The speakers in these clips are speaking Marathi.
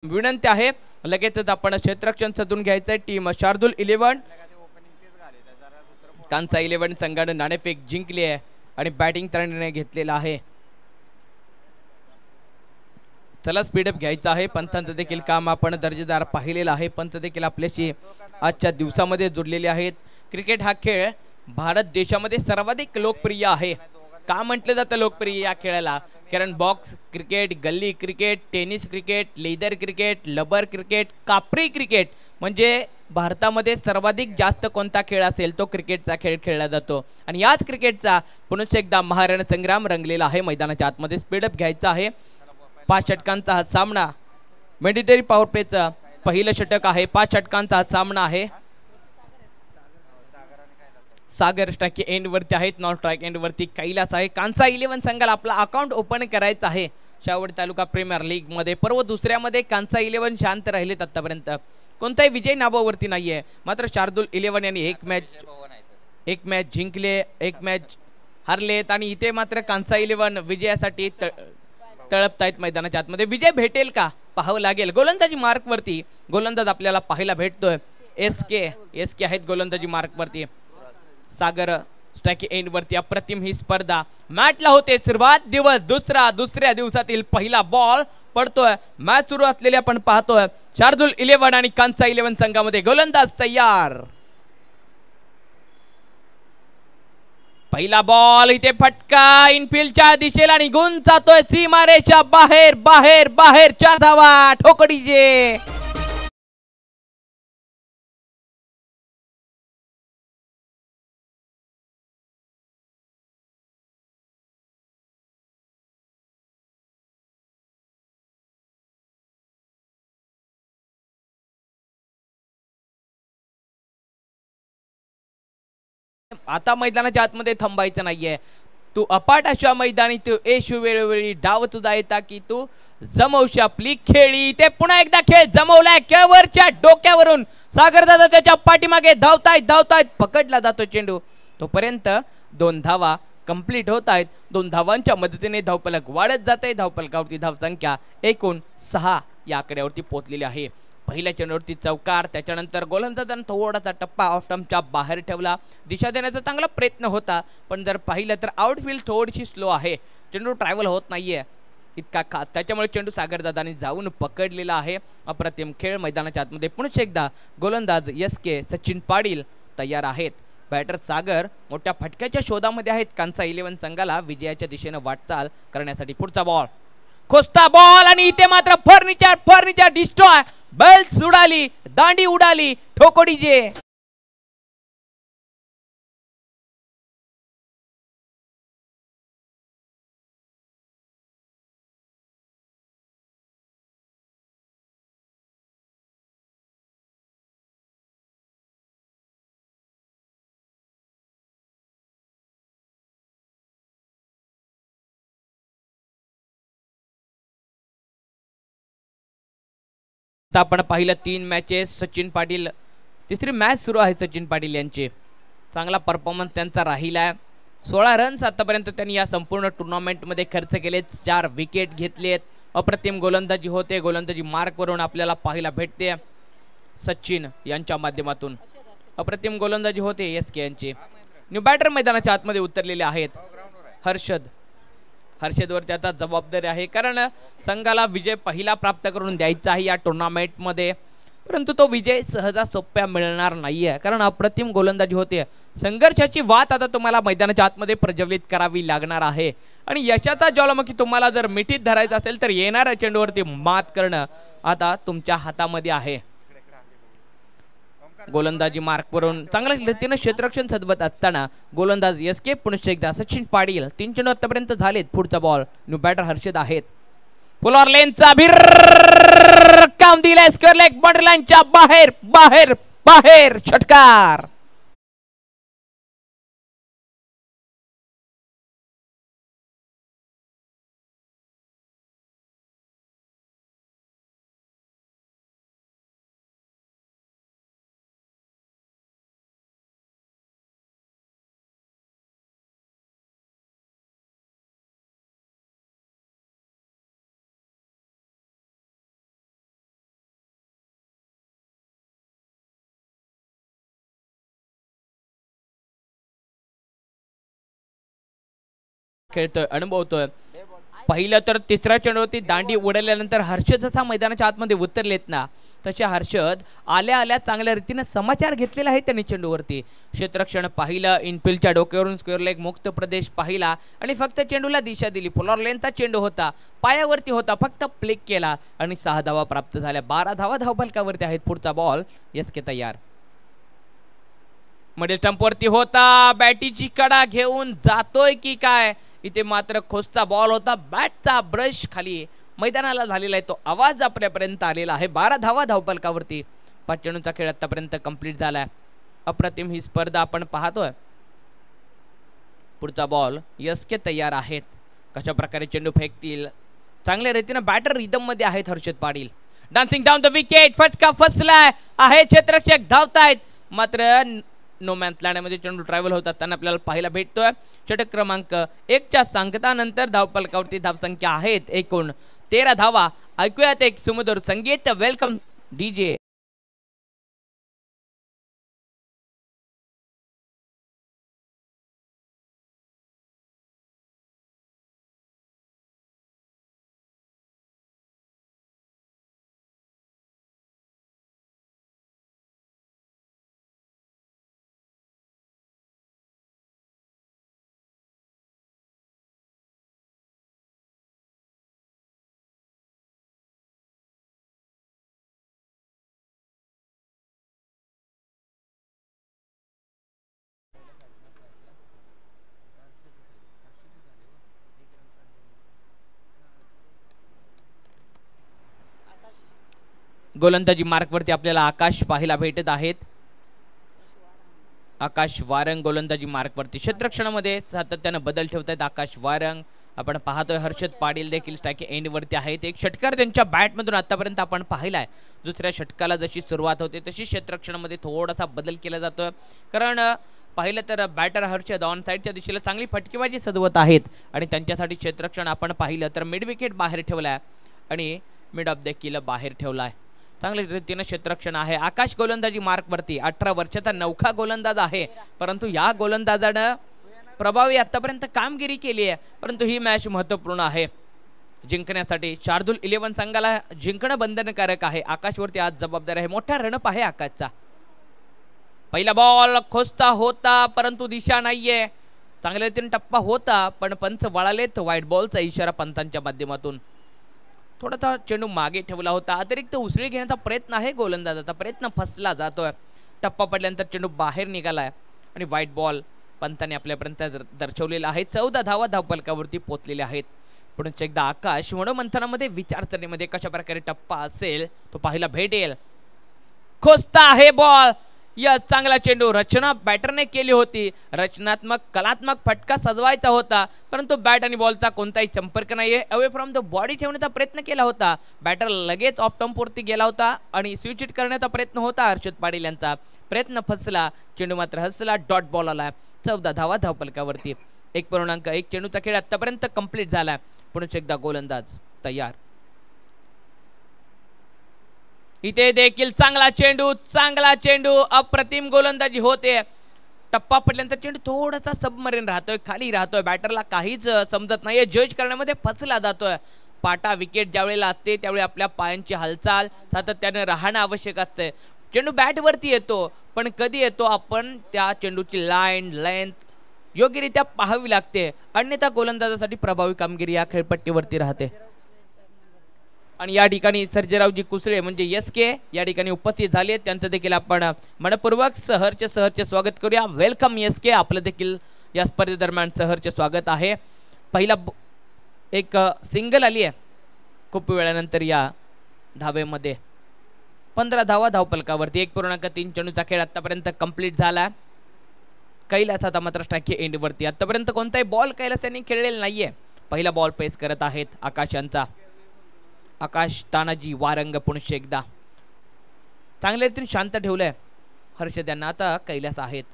विनंती आहे लगेचच आपण क्षेत्ररक्षण साधून घ्यायचंय. टीम शार्दूल 11 कांचा 11 संघाने नाणेफेक जिंकली आहे आणि बॅटिंग निर्णय घेतलेला आहे. चला स्पीडअप घ्यायचा आहे. पंतांचं देखील काम आपण दर्जेदार पाहिलेलं आहे. पंत देखील आपल्याशी आजच्या दिवसामध्ये जुडलेले आहेत. क्रिकेट हा खेळ भारत देशामध्ये सर्वाधिक लोकप्रिय आहे. का म्हटलं जातं लोकप्रिय या खेळाला? कारण बॉक्स क्रिकेट, गल्ली cricket, tennis cricket, leather cricket, लबर क्रिकेट, कापरी क्रिकेट म्हणजे भारतामध्ये सर्वाधिक जास्त कोणता खेळ असेल तो क्रिकेटचा खेळ खेळला जातो. आणि याच क्रिकेटचा पुन्हा एकदा महारण संग्राम रंगलेला आहे. मैदानाच्या आतमध्ये स्पीडअप घ्यायचा आहे. 5 षटकांचा हा सामना मॅन्डेटरी पॉवर प्लेचा पहिलं षटक आहे. 5 षटकांचा हा सामना आहे. सागर स्ट्राइक एंड वरती आहेत. नॉन स्ट्राइक एंड वरती कैलास आहे. कांसा 11 संघाला आपला अकाउंट ओपन करायचं आहे शाहूवाडी तालुका प्रीमियर लीग मध्ये. पर्व दुसऱ्यामध्ये कांसा 11 शांत राहिलेत आतापर्यंत. कोणताही विजय नावावरती नाहीये. मात्र शार्दूल 11 यांनी एक मॅच जिंकले, एक मॅच हरलेत आणि इथे मात्र कांसा 11 विजयासाठी तळपतायत मैदानाच्या आतमध्ये. विजय भेटेल का पाहावं लागेल. गोलंदाजी मार्क वरती गोलंदाज आपल्याला पाहायला भेटतोय. एस के आहेत गोलंदाजी मार्क वरती. सागर स्ट्राइक एंड वरती अप्रतिम ही स्पर्धा मॅचला होते सुरुवात. दुसऱ्या दिवसातील पहिला बॉल पडतोय. मॅच सुरू असलेली आपण पाहतोय. शार्दूल 11 आणि कांसा 11 संघामध्ये गोलंदाज तयार. पहिला बॉल इथे फटका इनफिल्डच्या दिशेला निघून जातोय सीमारेषा बाहेर बाहेर बाहेर. 4 धावा ठोकळीचे. आता मैदानाच्या आतमध्ये थांबायचं नाहीये. तू अपाट अशा मैदानी तू येशू वेळोवेळी डाव तुझा येता की तू जमवशी आपली खेळी. ते पुन्हा एकदा खेळ जमवलाय केवरच्या डोक्यावरून. सागर दादा त्याच्या पाठीमागे धावतायत पकडला जातो चेंडू. तोपर्यंत 2 धावा कंप्लीट होत आहेत. 2 धावांच्या मदतीने धावफलक वाढत जाते. धावफलकावरती धावसंख्या एकूण 6 या आकड्यावरती पोहोचलेली आहे. पहिल्या चेंडूवरती चौकार. त्याच्यानंतर गोलंदाजाने थोडासा टप्पा ऑफ स्टंपच्या बाहेर ठेवला. दिशा देण्याचा चांगला प्रयत्न होता पण जर पाहिलं तर आउटफील्ड थोडीशी स्लो आहे. चेंडू ट्रॅव्हल होत नाहीये इतका खास. त्याच्यामुळे चेंडू सागरदादांनी जाऊन पकडलेला आहे. अप्रतिम खेळ मैदानाच्या आतमध्ये. पुन्हा एकदा गोलंदाज के सचिन पाटील तयार आहेत. बॅटर सागर मोठ्या फटक्याच्या शोधामध्ये आहेत. कांसा 11 संघाला विजयाच्या दिशेने वाटचाल करण्यासाठी. पुढचा बॉल खोस्ता बॉल आणि इथे मात्र फर्निचर डिस्ट्रॉय. बेल्स उडाली, दांडी उडाली, ठोकोडीजे. आपण पाहिलं 3 मॅचेस सचिन पाटील. तिसरी मॅच सुरू आहे सचिन पाटील यांचे. चांगला परफॉर्मन्स त्यांचा राहिलाय. 16 रन्स आतापर्यंत त्यांनी या संपूर्ण टुर्नामेंटमध्ये खर्च केलेत. 4 विकेट घेतलेत. अप्रतिम गोलंदाजी होते. गोलंदाजी मार्कवरून आपल्याला पाहायला भेटते सचिन यांच्या माध्यमातून. अप्रतिम गोलंदाजी होते के यांची. न्यू बॅटर मैदानाच्या आतमध्ये उतरलेले आहेत. हर्षदवरती आता जबाबदारी आहे कारण संघाला विजय पहिला प्राप्त करून द्यायचा आहे या टुर्नामेंटमध्ये. परंतु तो विजय सहजा सोप्या मिळणार नाहीये कारण अप्रतिम गोलंदाजी होते. संघर्षाची वाट आता तुम्हाला मैदानाच्या आतमध्ये प्रज्वलित करावी लागणार आहे आणि यशाचा ज्वालामुखी तुम्हाला जर मिठीत धरायचा असेल तर येणाऱ्या चेंडूवरती मात करणं आता तुमच्या हातामध्ये आहे. गोलंदाजी मार्कवरून चांगल्या रीतीने क्षेत्ररक्षण साधवत असताना गोलंदाज के पुन्हा एकदा सचिन पाटील. 3 चेंडू आतापर्यंत झालेत. पुढचा बॉल न्यू बॅटर हर्षद आहेत. फुलर लेनचा काम दिलाय स्क्वेअर लेग बाउंड्री लाईनच्या बाहेर बाहेर बाहेर. षटकार. खेळतोय, अनुभवतोय. पहिलं तर तिसऱ्या चेंडूवरती दांडी उडवल्यानंतर हर्षद जसा मैदानाच्या आतमध्ये उतरलेत ना, तसे हर्षद आल्या आल्या चांगल्या रीतीने समाचार घेतलेला आहे त्यांनी चेंडूवरती. क्षेत्ररक्षण पाहिलं, इनफिल्डच्या डोक्यावरून स्क्वेअर लेग मुक्त प्रदेश पाहिला आणि फक्त चेंडूला दिशा दिली. फुलॉर लेनचा चेंडू होता, पायावरती होता, फक्त प्लिक केला आणि 6 धावा प्राप्त झाल्या. 12 धावा धावफलकावरती आहेत. पुढचा बॉल एसके तयार. मिडल स्टंपवरती होता, बॅटीची कडा घेऊन जातोय की काय. इथे मात्र खोसचा बॉल होता, बॅटचा ब्रश खाली मैदानाला झालेला आहे, तो आवाज आपल्यापर्यंत आलेला आहे. 12 धावा धावफलकावरती. 5 चेंडूचा खेळ आतापर्यंत कंप्लीट झालाय. अप्रतिम ही स्पर्धा आपण पाहतोय. पुढचा बॉल एसके तयार आहेत. कशा प्रकारे चेंडू फेकतील, चांगल्या रीतीने बॅटर रिदम मध्ये आहेत Harshad Patil. Dancing down the wicket, फटका फसलाय आहे. क्षेत्ररक्षक धावतायत, मात्र नो मॅन लँडमध्ये चेंडू ट्रॅव्हल होतात त्यांना आपल्याला पाहायला भेटतोय. षटक क्रमांक 1च्या सांगतानंतर धावफलकावरती धावसंख्या आहेत एकूण 13 धावा. ऐकूयात एक सुमधुर संगीत. Welcome DJ. गोलंदाजी मार्कवरती आपल्याला आकाश पाहायला भेटत आहेत. आकाश वारंग गोलंदाजी मार्कवरती. क्षेत्ररक्षणामध्ये सातत्यानं बदल ठेवतायत आकाश वारंग. आपण पाहतोय हर्षद पाटील देखील स्ट्राइक एंड वरती आहेत. एक षटकार त्यांच्या बॅटमधून आतापर्यंत आपण पाहिलाय. दुसऱ्या षटकाला जशी सुरुवात होते तशी क्षेत्ररक्षणामध्ये थोडासा बदल केला जातोय, कारण पाहिलं तर बॅटर हर्षद ऑन साईडच्या दिशेला चांगली फटकेबाजी सजवत आहेत आणि त्यांच्यासाठी क्षेत्ररक्षण आपण पाहिलं तर मिड विकेट बाहेर ठेवलाय आणि मिड ऑफ देखील बाहेर ठेवलाय. चांगल्या रीतीने क्षेत्ररक्षण आहे. आकाश गोलंदाजी मार्कवरती. 18 वर्षाचा नौखा गोलंदाज आहे, परंतु या गोलंदाजानं प्रभावी आतापर्यंत कामगिरी केली आहे. परंतु ही मॅच महत्त्वपूर्ण आहे जिंकण्यासाठी. शार्दूल 11 संघाला जिंकणं बंधनकारक आहे. आकाशवरती आज जबाबदार आहे. मोठा रणप आहे आकाशचा. पहिला बॉल खोसता होता, परंतु दिशा नाहीये. चांगल्या रीतीने टप्पा होता, पण पंच वळालेत. व्हाईट बॉलचा इशारा पंतांच्या माध्यमातून. थोडासा चेंडू मागे ठेवला होता. अतिरिक्त उसळी घेण्याचा प्रयत्न आहे गोलंदाजाचा, प्रयत्न फसला जातोय. टप्पा पडल्यानंतर चेंडू बाहेर निघालाय आणि व्हाईट बॉल पंतांनी आपल्यापर्यंत दर्शवलेला आहे. 14 धावा धावफलकावरती पोहोचलेल्या आहेत. पुढे एकदा आकाश मनोमंथनामध्ये विचारसरणीमध्ये कशा प्रकारे टप्पा असेल तो पाहायला भेटेल. खोसता आहे बॉल. या चांगला चेंडू रचना बॅटरने केली होती. रचनात्मक कलात्मक फटका सजवायचा होता, परंतु बॅट आणि बॉलचा कोणताही संपर्क नाहीये. अवे फ्रॉम द बॉडी ठेवण्याचा प्रयत्न केला होता. बॅटर लगेच ऑफ टम्पवरती गेला होता आणि स्विच हिट करण्याचा प्रयत्न होता हर्षद पाटील यांचा. प्रयत्न फसला. चेंडू मात्र हसला. डॉट बॉल आला. 14 धावा धावफलकावरती. 1.1 चेंडूचा खेळ आतापर्यंत कंप्लीट झाला. पुन्हा एकदा गोलंदाज तयार. इथे देखील चांगला चेंडू अप्रतिम गोलंदाजी होते. टप्पा पडल्यानंतर चेंडू थोडासा सबमरीन राहतोय, खाली राहतोय. बॅटरला काहीच समजत नाहीये, जज करण्यामध्ये फसला जातोय. पाटा विकेट ज्यावेळेला असते त्यावेळी आपल्या पायांची हालचाल सातत्याने राहणं आवश्यक असते. चेंडू बॅटवरती येतो, पण कधी येतो आपण त्या चेंडूची लाईन लेंथ योग्यरित्या पाहावी लागते, अन्यथा गोलंदाजासाठी प्रभावी कामगिरी या खेळपट्टीवरती राहते. आणि या ठिकाणी सर्जेरावजी कुसळे म्हणजे एसके या ठिकाणी उपस्थित झाले. त्यांचं देखील आपण मनपूर्वक सहर्ष स्वागत करूया. Welcome SK. आपलं देखील या स्पर्धेदरम्यान सहर्ष स्वागत आहे. पहिला एक सिंगल आली आहे खूप वेळानंतर या धावेमध्ये. 15 धावा धावफलकावरती. 1.3 चेंडूचा खेळ आतापर्यंत कंप्लीट झाला. कैलास आता मात्र स्ट्राइक एंडवरती. आतापर्यंत कोणताही बॉल कैलास यांनी खेळलेला नाहीये. पहिला बॉल पेस करत आहेत आकाश यांचा. आकाश तानाजी वारंग पुन्हा एकदा चांगल्या रीतीने शांत ठेवलंय हर्षद यांना. आता कैलास आहेत.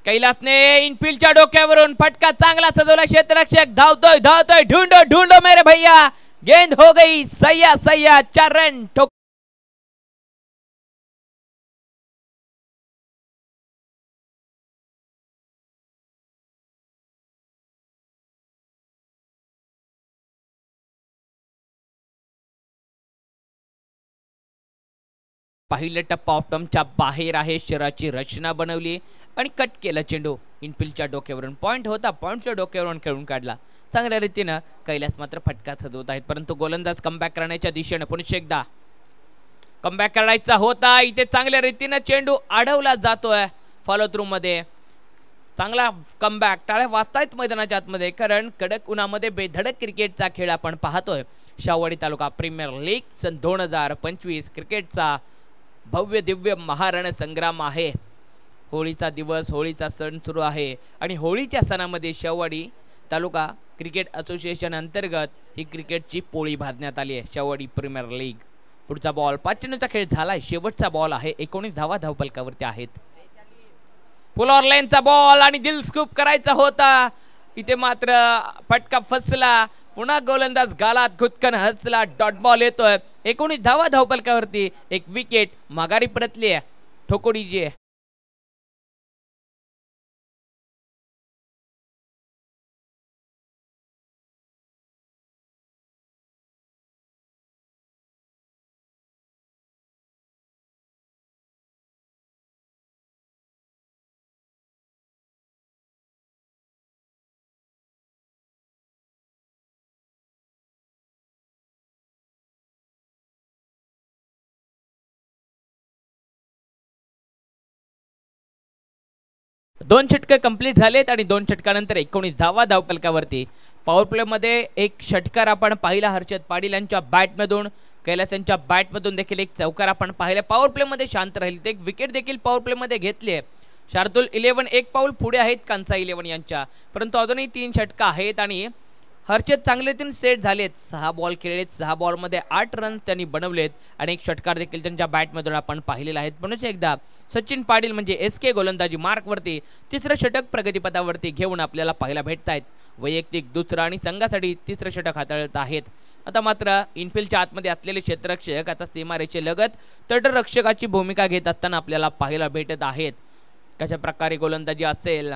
कैलासने इनफिल्डच्या डोक्यावरून फटका चांगला सजवला. क्षेत्ररक्षक धावतोय ढूंढो मेरे भैया. गेंद हो गई सय्या 4 रन. पहिल्या टप्पा ऑफ स्टंपच्या बाहेर आहे, शरीराची रचना बनवली आणि कट केला चेंडू. इनफिल्डच्या डोक्यावरून पॉइंट होता, पॉइंटच्या डोक्यावरून खेळून काढला. चांगल्या रीतीनं कैलास मात्र फटका सजवत आहेत, परंतु गोलंदाज कमबॅक करण्याच्या दिशेने पुन्हा एकदा कमबॅक करायचा होता. इथे चांगल्या रीतीनं चेंडू अडवला जातोय फॉलो थ्रू मध्ये. चांगला कमबॅक. टाळ्या वाजतायत मैदानाच्या आतमध्ये, कारण कडक उन्हामध्ये बेधडक क्रिकेटचा खेळ आपण पाहतोय. शाहूवाडी तालुका प्रीमियर लीग सन 2025 क्रिकेटचा भव्य दिव्य महारण संग्राम आहे. होळीचा दिवस, होळीचा सण सुरू आहे आणि होळीच्या सणामध्ये शाहूवाडी तालुका क्रिकेट असोसिएशन अंतर्गत ही क्रिकेटची पोळी भाजण्यात आली आहे. Shahuwadi premier league. पुढचा बॉल 5 चेंडूचा खेळ झालाय, शेवटचा बॉल आहे. 19 धावा धावफलकावरती आहेत. फुल ऑर लाईनचा बॉल आणि दिल स्कूप करायचा होता, इथे मात्र फटका फसला. पुन्हा गोलंदाज गालात खुदकन हसला. डॉट बॉल येतोय. 19 धावा धावफलकावरती. एक विकेट माघारी परतली आहे ठोकोडीची. दोन षटके कंप्लीट झालेत आणि 2 षटकानंतर 19 धावा धावफलकावरती. पॉवर प्ले मध्ये एक षटकार आपण पाहिला हर्षद पाटील यांच्या बॅटमधून, कैलास यांच्या बॅटमधून देखील एक चौकार आपण पाहिला. पॉवर प्ले मध्ये शांत राहील, एक विकेट देखील पॉवर प्ले मध्ये घेतली आहे. शार्दुल 11 एक पाऊल पुढे आहेत कांसा 11 यांच्या, परंतु अजूनही 3 षटका आहेत आणि हर्षद चांगले 3 सेट झालेत. 6 बॉल खेळलेत, 6 बॉलमध्ये 8 रन त्यांनी बनवलेत आणि एक षटकार देखील त्यांच्या बॅटमधून आपण पाहिलेला आहे. पुन्हा एकदा सचिन पाटील म्हणजे SK गोलंदाजी मार्कवरती तिसरं षटक प्रगतीपथावरती घेऊन आपल्याला पाहायला भेटत आहेत. वैयक्तिक दुसरं आणि संघासाठी तिसरं षटक हाताळत आहेत. आता मात्र इनफिल्डच्या आतमध्ये असलेले क्षेत्ररक्षक आता सीमारेषेलगत तटरक्षकाची भूमिका घेत असताना आपल्याला पाहायला भेटत आहेत. कशा प्रकारे गोलंदाजी असेल.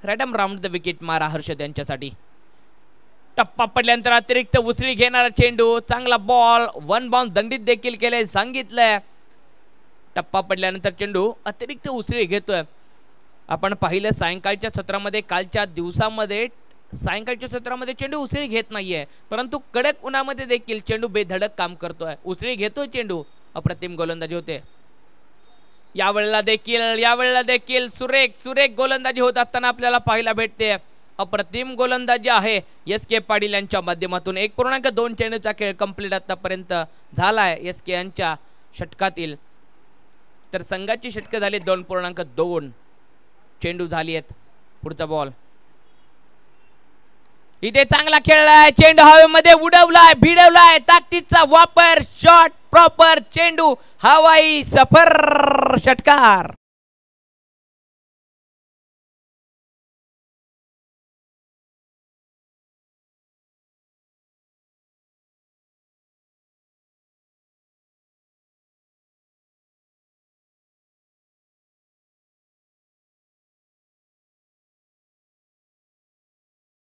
रॅडम राऊंड द विकेट मारा हर्षद यांच्यासाठी. टप्पा पडल्यानंतर अतिरिक्त उसळी घेणारा चेंडू. चांगला बॉल. 1 बाउंस दंडित देखील केले, सांगितलंय. टप्पा पडल्यानंतर चेंडू अतिरिक्त उसळी घेतोय. आपण पाहिलं सायंकाळच्या सत्रामध्ये, कालच्या दिवसामध्ये सायंकाळच्या सत्रामध्ये चेंडू उसळी घेत नाहीये, परंतु कडक उन्हामध्ये देखील चेंडू बेधडक काम करतोय. उसळी घेतोय चेंडू. अप्रतिम गोलंदाजी होते यावेळेला देखील सुरेख गोलंदाजी होत असताना आपल्याला पाहायला भेटते. अप्रतिम गोलंदाजी आहे SK पाटील यांच्या माध्यमातून. 1.2 चेंडूचा खेळ कंप्लीट आतापर्यंत झालाय SK यांच्या षटकातील, तर संघाची षटक झाली 2.2 चेंडू झाली आहेत. पुढचा बॉल इथे चांगला खेळलाय. चेंडू हवेमध्ये उडवलाय, भिडवलाय. ताकदीचा वापर. Shot proper. चेंडू हवाई सफर. षटकार.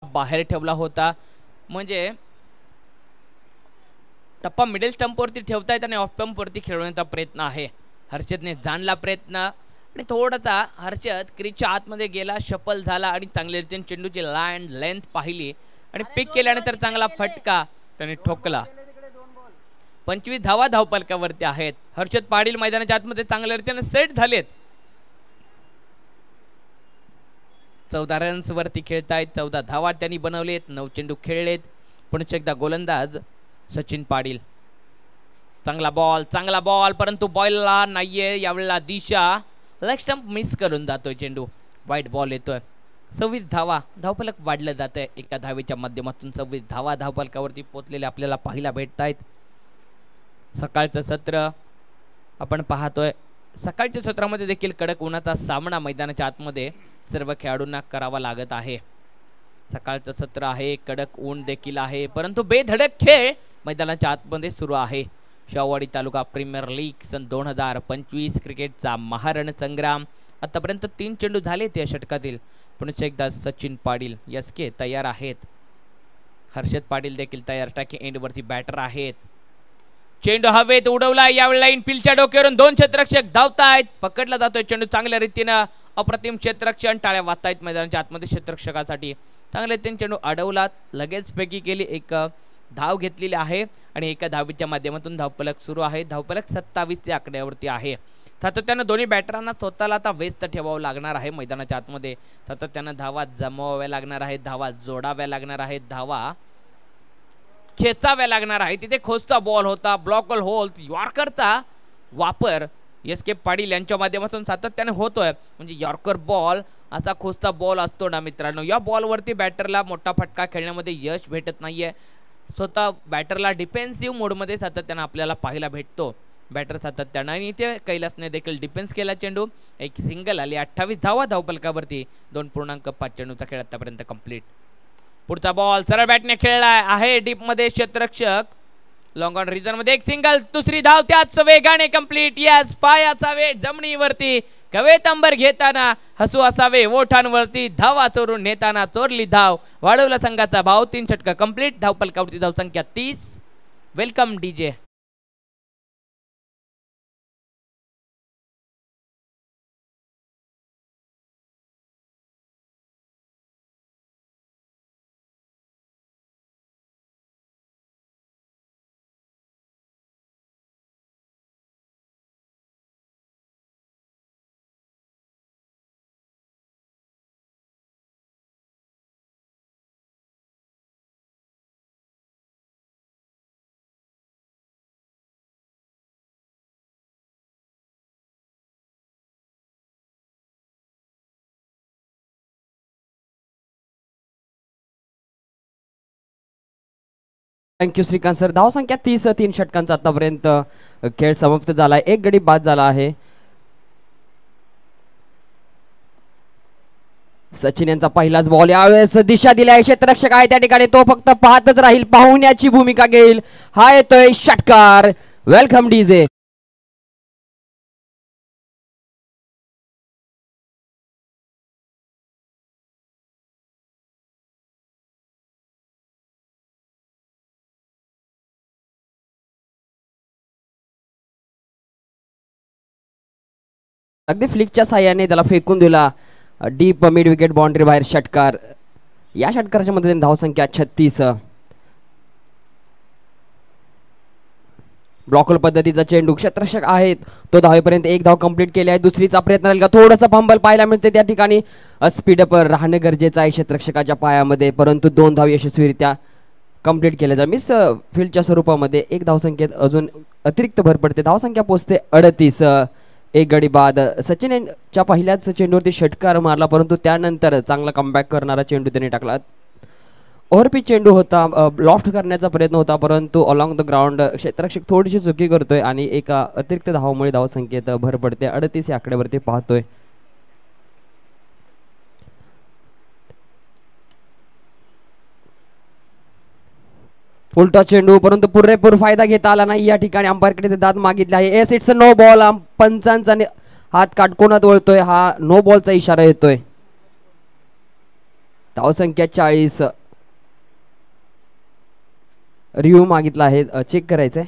बाहेर ठेवला होता, म्हणजे टप्पा मिडल स्टंपवरती ठेवतायत आणि ऑफ स्टंपवरती खेळवण्याचा प्रयत्न आहे. हर्षदने जाणला प्रयत्न आणि थोडासा हर्षद क्रीजच्या आतमध्ये गेला, शफल झाला आणि चांगल्या रीतीने चेंडूची लाईन लेंथ पाहिली आणि पिक केल्यानंतर चांगला फटका त्याने ठोकला. 25 धावा धावफलकावरती आहेत. हर्षद पाटील मैदानाच्या आतमध्ये चांगल्या रीतीने सेट झालेत. 14 रन्स वरती खेळतायत. 14 धावा त्यांनी बनवलेत. 9 चेंडू खेळलेत. पुन्हा एकदा गोलंदाज सचिन पाटील. चांगला बॉल परंतु बॉलला नाहीये यावेळेला दिशा. लेग स्टंप मिस करून जातोय चेंडू. वाईट बॉल येतोय. 26 धावा धावफलक वाढलं जात आहे. एका धावेच्या माध्यमातून 26 धावा धावफलकावरती पोहोचलेले आपल्याला पाहायला भेटत आहेत. सकाळचं सत्र आपण पाहतोय. सकाळच्या सत्रामध्ये देखील कडक उन्हाचा सामना मैदानाच्या आतमध्ये सर्व खेळाडूंना करावा लागत आहे. सकाळचं सत्र आहे, कडक ऊन देखील आहे, परंतु बेधडक खेळ मैदानाच्या आतमध्ये सुरू आहे. शाहूवाडी तालुका प्रीमियर लीग सन 2025 क्रिकेटचा महारण संग्राम. आतापर्यंत 3 चेंडू झाले त्या षटकातील. पुन्हा एकदा सचिन पाटील SK तयार आहेत. हर्षद पाटील देखील तयार. टाकी एंडवरती बॅटर आहेत. चेंडू हवेत उडवला, यावेळेला इनफिल्डच्या डोक्यावरून दोन क्षेत्ररक्षक धावतायत, पकडला जातोय चेंडू चांगल्या रीतीनं, अप्रतिम क्षेत्ररक्षण, टाळ्या वाजतायत मैदानाच्या आतमध्ये क्षेत्ररक्षकासाठी, चांगल्या रीतीने चेंडू अडवला, लगेच पैकी केली, एक धाव घेतलेली आहे आणि एका धावीच्या माध्यमातून धावफलक सुरू आहे, धावफलक 27 च्या आकड्यावरती आहे. सातत्यानं दोन्ही बॅटरांना स्वतःला आता व्यस्त ठेवावं लागणार आहे मैदानाच्या आतमध्ये, सातत्यानं धावा जमवाव्या लागणार आहेत, धावा जोडाव्या लागणार आहेत, धावा खेचाव्या लागणार आहे. तिथे खोसचा बॉल होता, ब्लॉकल होल, यॉर्करचा वापर एस के पाटील यांच्या माध्यमातून सातत्याने होतोय, म्हणजे यॉर्कर बॉल असा खोसचा बॉल असतो ना मित्रांनो, या बॉलवरती बॅटरला मोठा फटका खेळण्यामध्ये यश भेटत नाहीये, स्वतः बॅटरला डिफेन्सिव्ह मोडमध्ये सातत्यानं आपल्याला पाहायला भेटतो बॅटर सातत्यानं, आणि इथे कैलासने देखील डिफेन्स केला, चेंडू एक सिंगल आली, 28 धावा धावफलकावरती, 2.5 चेंडूचा खेळ आतापर्यंत कंप्लीट. पुढचा बॉल सरळ बॅटने खेळला आहे डीप मध्ये, क्षेत्ररक्षक लॉंग ऑन रिझन मध्ये एक सिंगल, दुसरी धाव त्याच वेगाने कंप्लीट. यस, पायाचा वेट जमिनीवरती, कवेत अंबर घेताना हसू असावे ओठांवरती, धावा चोरून नेताना चोरली धाव, वाढवला संघाचा भाव, 3 षटक कंप्लीट, धावफलकावरती धावसंख्या 30. Welcome DJ. Thank you Shrikant sir. धावसंख्या 30, 3 षटकांचा आतापर्यंत खेळ समाप्त झाला आहे, एक गडी बाद झाला आहे. सचिन यांचा पहिलाच बॉल, यावेळेस दिशा दिली आहे, क्षेत्ररक्षक आहे त्या ठिकाणी, तो फक्त पाहतच राहील, पाहुण्याची भूमिका घेईल, हा येतोय षटकार. Welcome DJ. अगदी फ्लिकच्या साह्याने त्याला फेकून दिला, डीप मिड विकेट बाउंड्री बाहेर षटकार. या षटकाराच्या मदतीने धावसंख्या 36. ब्लॉकल पद्धतीचा चेंडू, क्षेत्ररक्षक आहेत, तो धावेपर्यंत एक धाव कंप्लीट केली आहे, दुसरीचा प्रयत्न राहील का, थोडासा फंबल पाहायला मिळते त्या ठिकाणी, स्पीडअप राहणं गरजेचं आहे क्षेत्ररक्षकाच्या पायामध्ये, परंतु 2 धाव यशस्वीरित्या कंप्लीट केल्या जातात. मिस फील्डच्या स्वरूपामध्ये एक धावसंख्येत अजून अतिरिक्त भर पडते, धावसंख्या पोहोचते 38. एक गडी बाद. सचिन यांच्या पहिल्याच चेंडूवरती षटकार मारला, परंतु त्यानंतर चांगला कमबॅक करणारा चेंडू त्यांनी टाकला. ओव्हरपिच चेंडू होता, लॉफ्ट करण्याचा प्रयत्न होता, परंतु अलॉंग द ग्राउंड क्षेत्ररक्षक थोडीशी चुकी करतोय आणि एका अतिरिक्त धावामुळे धावसंख्येत भर पडते, 38 या आकड्यावरती पाहतोय. उलटा चेंडू, परंतु पुरेपूर फायदा घेता आला नाही, या ठिकाणी अंपायरकडे दाद मागितले आहे. Yes, it's no ball. पंचांचा हात काटकोनात वळतोय, हा नो बॉलचा इशारा येतोय. धावसंख्या 40. रिव्ह्यू मागितला आहे, चेक करायचंय.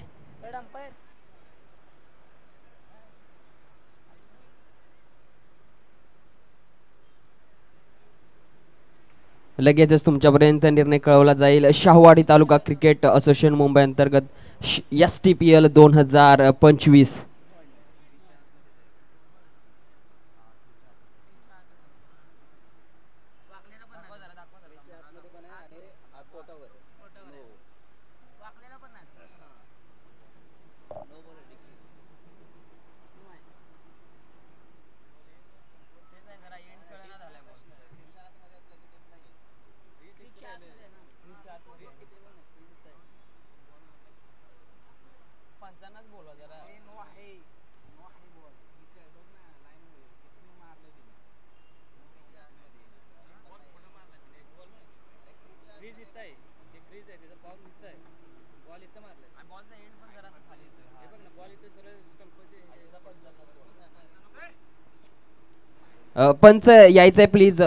लगेचच तुमच्यापर्यंत निर्णय कळवला जाईल. शाहूवाडी तालुका क्रिकेट असोसिएशन मुंबई अंतर्गत STPL 2025. पंच यायचंय प्लीज.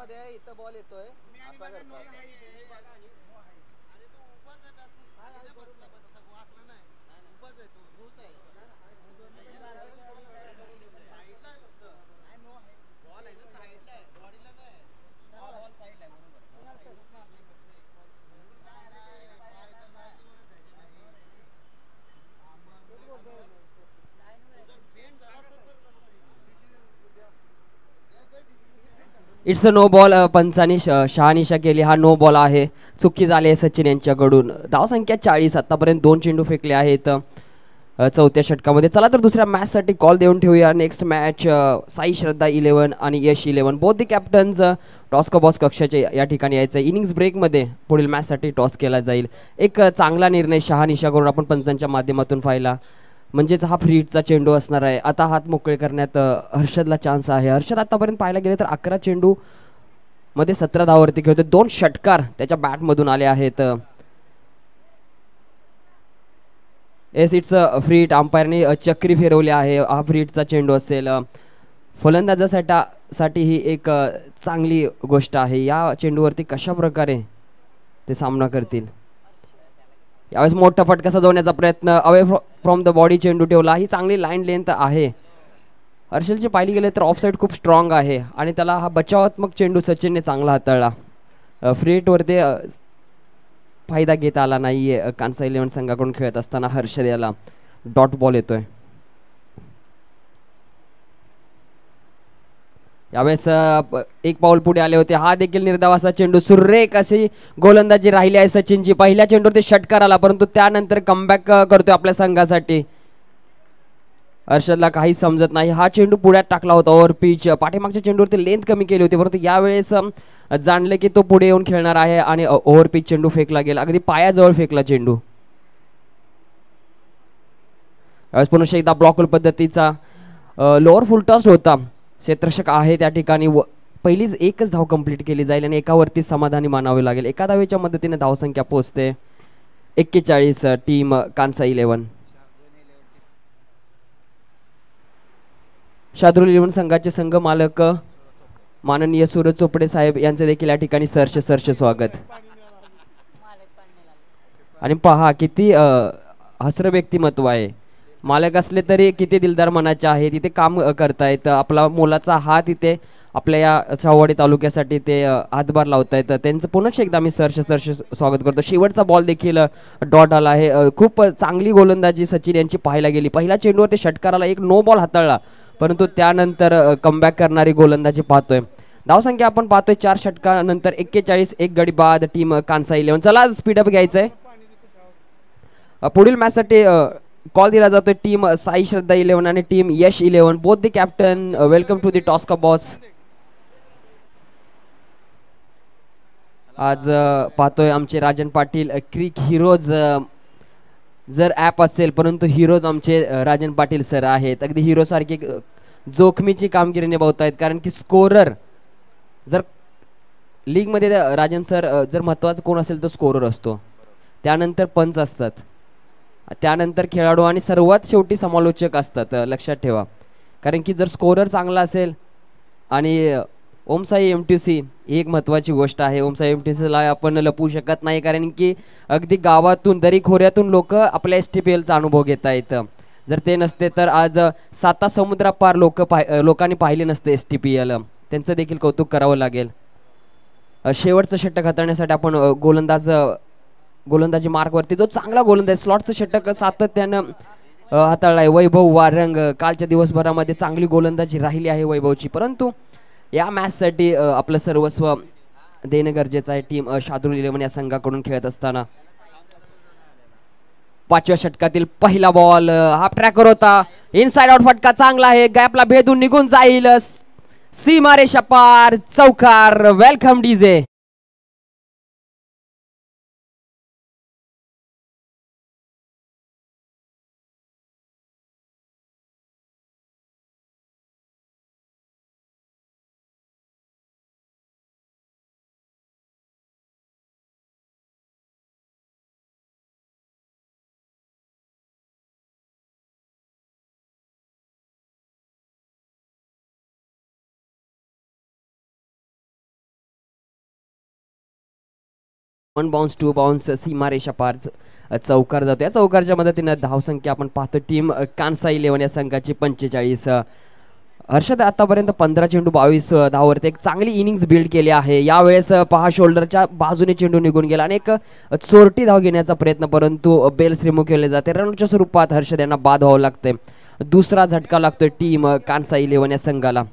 मध्ये इथं बॉल येतोय असा करतात. It's a no ball. पंचांनी शहानिशा केली. हा नो बॉल आहे. चुकी झाली आहे सचिन यांच्याकडून. धावसंख्या 40. आतापर्यंत 2 चेंडू फेकले आहेत चौथ्या षटकामध्ये. चला तर दुसऱ्या मॅचसाठी कॉल देऊन ठेवूया. नेक्स्ट मॅच साई श्रद्धा 11 आणि Yash 11. Both the captains toss boss कक्षाचे या ठिकाणी यायचं. इनिंग्स ब्रेकमध्ये पुढील मॅचसाठी टॉस केला जाईल. एक चांगला निर्णय शहानिशा करून आपण पंचांच्या माध्यमातून पाहिला. म्हणजेच हा फ्री हिटचा चेंडू असणार आहे. आता हात मोकळे करण्यात हर्षदला चान्स आहे. हर्षद आतापर्यंत पाहायला गेले तर 11 चेंडू मध्ये 17 धावावरती खेळते. 2 षटकार त्याच्या बॅटमधून आले आहेत. Yes it's free hit. अंपायरने चक्री फिरवली आहे. हा फ्री हिटचा चेंडू असेल. फलंदाजासाठी ही एक चांगली गोष्ट आहे. या चेंडूवरती कशा प्रकारे ते सामना करतील. यावेळेस मोठा फटका सजवण्याचा प्रयत्न. अवे फ्रॉम द बॉडी चेंडू ठेवला. ही चांगली लाईन लेंथ आहे. हर्षलची पाहिली गेले तर ऑफ साईड खूप स्ट्रॉंग आहे आणि त्याला हा बचावात्मक चेंडू सचिनने चांगला हाताळला. फ्री हिटवरती फायदा घेता आला नाहीये कांसा 11 संघाकडून खेळत असताना. हर्षद याला डॉट बॉल येतोय. यावेळेस एक पाऊल पुढे आले होते. हा देखील निर्धाव असा चेंडू. सुरेख अशी गोलंदाजी राहिली आहे सचिनची. पहिल्या चेंडूवर ते षटकार आला परंतु त्यानंतर कमबॅक करतोय आपल्या संघासाठी. हर्षदला काही समजत नाही. हा चेंडू पुढ्यात टाकला होता ओव्हर पिच. पाठीमागच्या चेंडूवरती लेंथ कमी केली होती परंतु यावेळेस जाणले की तो पुढे येऊन खेळणार आहे आणि ओव्हर पिच चेंडू फेकला गेला. अगदी पायाजवळ फेकला चेंडू. यावेळेस पुन्हा एकदा ब्लॉकल पद्धतीचा लोअर फुल टॉस होता. क्षेत्ररक्षक आहे त्या ठिकाणी. पहिलीच एकच धाव कंप्लीट केली जाईल आणि एकावरती समाधानी मानावे लागेल. एका धावेच्या मदतीने धावसंख्या पोहोचते 41. टीम कांसा 11. शार्दूल 11 संघाचे संघ मालक माननीय सूरज चोपडे साहेब यांचे देखील या ठिकाणी सरचे स्वागत. आणि पहा किती हसरं व्यक्तिमत्व आहे. मालक असले तरी किती दिलदार मनाचे आहे. तिथे काम करतायत. आपला मोलाचा हात इथे आपल्या या शाहूवाडी तालुक्यासाठी ते हातभार लावतायत. त्यांचं पुन्हा एकदा मी सरचे स्वागत करतो. शेवटचा बॉल देखील डॉट आला आहे. खूप चांगली गोलंदाजी सचिन यांची पाहायला गेली. पहिल्या चेंडूवर ते षटकाराला एक नो बॉल हाताळला परंतु त्यानंतर कमबॅक करणारी गोलंदाजी पाहतोय. धावसंख्या आपण पाहतोय 4 षटकानंतर 41. एक गडी बाद टीम कांसा 11. चला स्पीडअप घ्यायचंय. पुढील मॅचसाठी कॉल दिला जातोय टीम साई श्रद्धा 11 आणि team Yash 11. Both the captain welcome to the toss boss. आज पाहतोय आमचे राजन पाटील क्रिक हिरोज जर ॲप असेल परंतु हिरोज आमचे राजन पाटील सर आहेत. अगदी हिरो सारखी जोखमीची कामगिरी निभावतायत कारण की स्कोरर जर लीगमध्ये राजन सर जर महत्त्वाचा कोण असेल तो स्कोरर असतो. त्यानंतर पंच असतात. त्यानंतर खेळाडू आणि सर्वात शेवटी समालोचक असतात. लक्षात ठेवा. कारण की जर स्कोरर चांगला असेल आणि ओमसाई MTC ही एक महत्त्वाची गोष्ट आहे. ओमसाई MTCला आपण लपवू शकत नाही कारण की अगदी गावातून दरी खोऱ्यातून लोक आपल्या STPLचा अनुभव घेत आहेत. जर ते नसते तर आज 7 समुद्रापार लोकांनी पाहिले नसते STPL. त्यांचं देखील कौतुक करावं लागेल. शेवटचं षटक हाताळण्यासाठी आपण गोलंदाजी मार्कवरती जो चांगला गोलंदाज स्लॉटचं षटक सातत्यानं हाताळलाय वैभव वारंग. कालच्या दिवसभरामध्ये चांगली गोलंदाजी राहिली आहे वैभवची परंतु या मॅचसाठी आपलं सर्वस्व देणं गरजेचं आहे. टीम शार्दूल 11 या संघाकडून खेळत असताना 5व्या षटकातील पहिला बॉल हा ट्रॅकर होता. इनसाइड आउट फटका चांगला आहे. गॅपला भेदून निघून जाईल. सीमारेषा पार चौकार. Welcome DJ. 1 बाउन्स 2 बाउन्स सीमारेषा पार चौकार जातो. या चौकारच्या मदतीनं धावसंख्या आपण पाहतो टीम कांसा 11 या संघाची 45. हर्षद आतापर्यंत 15 चेंडू 22 धावावरती एक चांगली इनिंग्स बिल्ड केली आहे. यावेळेस पहा शोल्डरच्या बाजूने चेंडू निघून गेला आणि एक चोरटी धाव घेण्याचा प्रयत्न, परंतु बेल्स रिमूव्ह केले जाते. रनच्या स्वरूपात हर्षद यांना बाद व्हावं लागते. दुसरा झटका लागतोय टीम कांसा 11 या संघाला.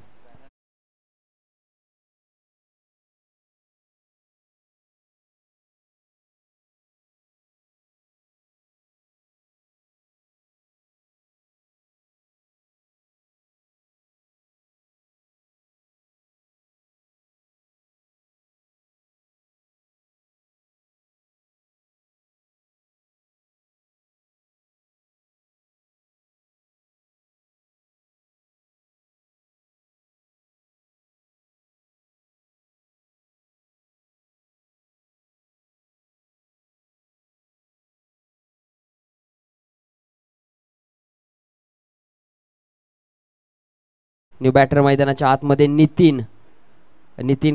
न्यू बॅटर मैदानाच्या आतमध्ये नितीन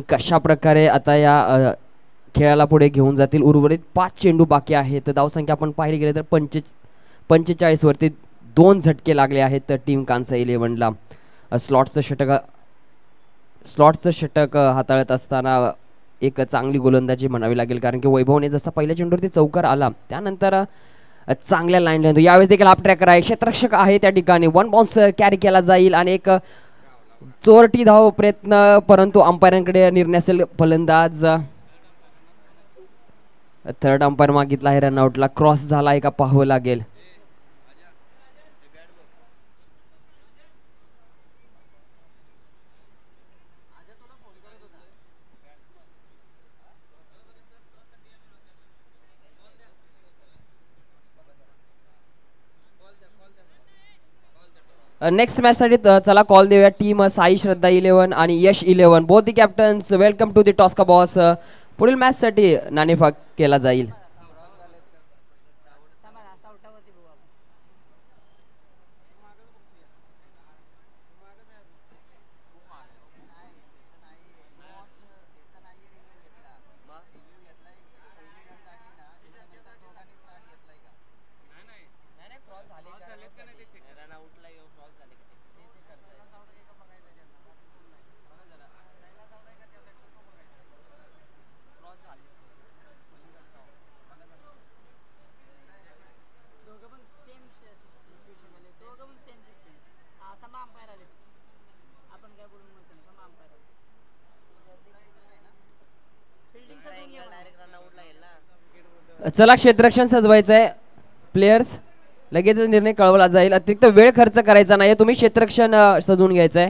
कशा प्रकारे आता या खेळाला पुढे घेऊन जातील. उर्वरित 5 चेंडू बाकी आहेत. धावसंख्या आपण पाहिली गेले तर 45 वरती 2 झटके लागले आहेत टीम कांसा 11ला. स्लॉटचं षटक हाताळत असताना एक चांगली गोलंदाजी म्हणावी लागेल, कारण की वैभवने जसा पहिल्या चेंडूवरती चौकार आला त्यानंतर चांगल्या लाईन लाईन यावेळेस देखील हाफ ट्रॅकर आहे, क्षेत्ररक्षक आहे त्या ठिकाणी. 1 बाउन्स कॅरी केला जाईल आणि एक चोरटी धाव प्रयत्न, परंतु अंपायरांकडे निर्णय असेल फलंदाज. थर्ड अंपायर मागितला आहे रनआउटला. क्रॉस झाला आहे का पाहावं लागेल. नेक्स्ट मॅच साठी चला कॉल देऊया. टीम साई श्रद्धा 11 आणि Yash 11 both the captains welcome to the टॉस्का बॉस. पुढील मॅच साठी नाणेफेक केला जाईल. चला क्षेत्ररक्षण सजवायचं आहे. प्लेयर्स लगेच निर्णय कळवला जाईल. अतिरिक्त वेळ खर्च करायचा नाही, तुम्ही क्षेत्ररक्षण सजवून घ्यायचं आहे.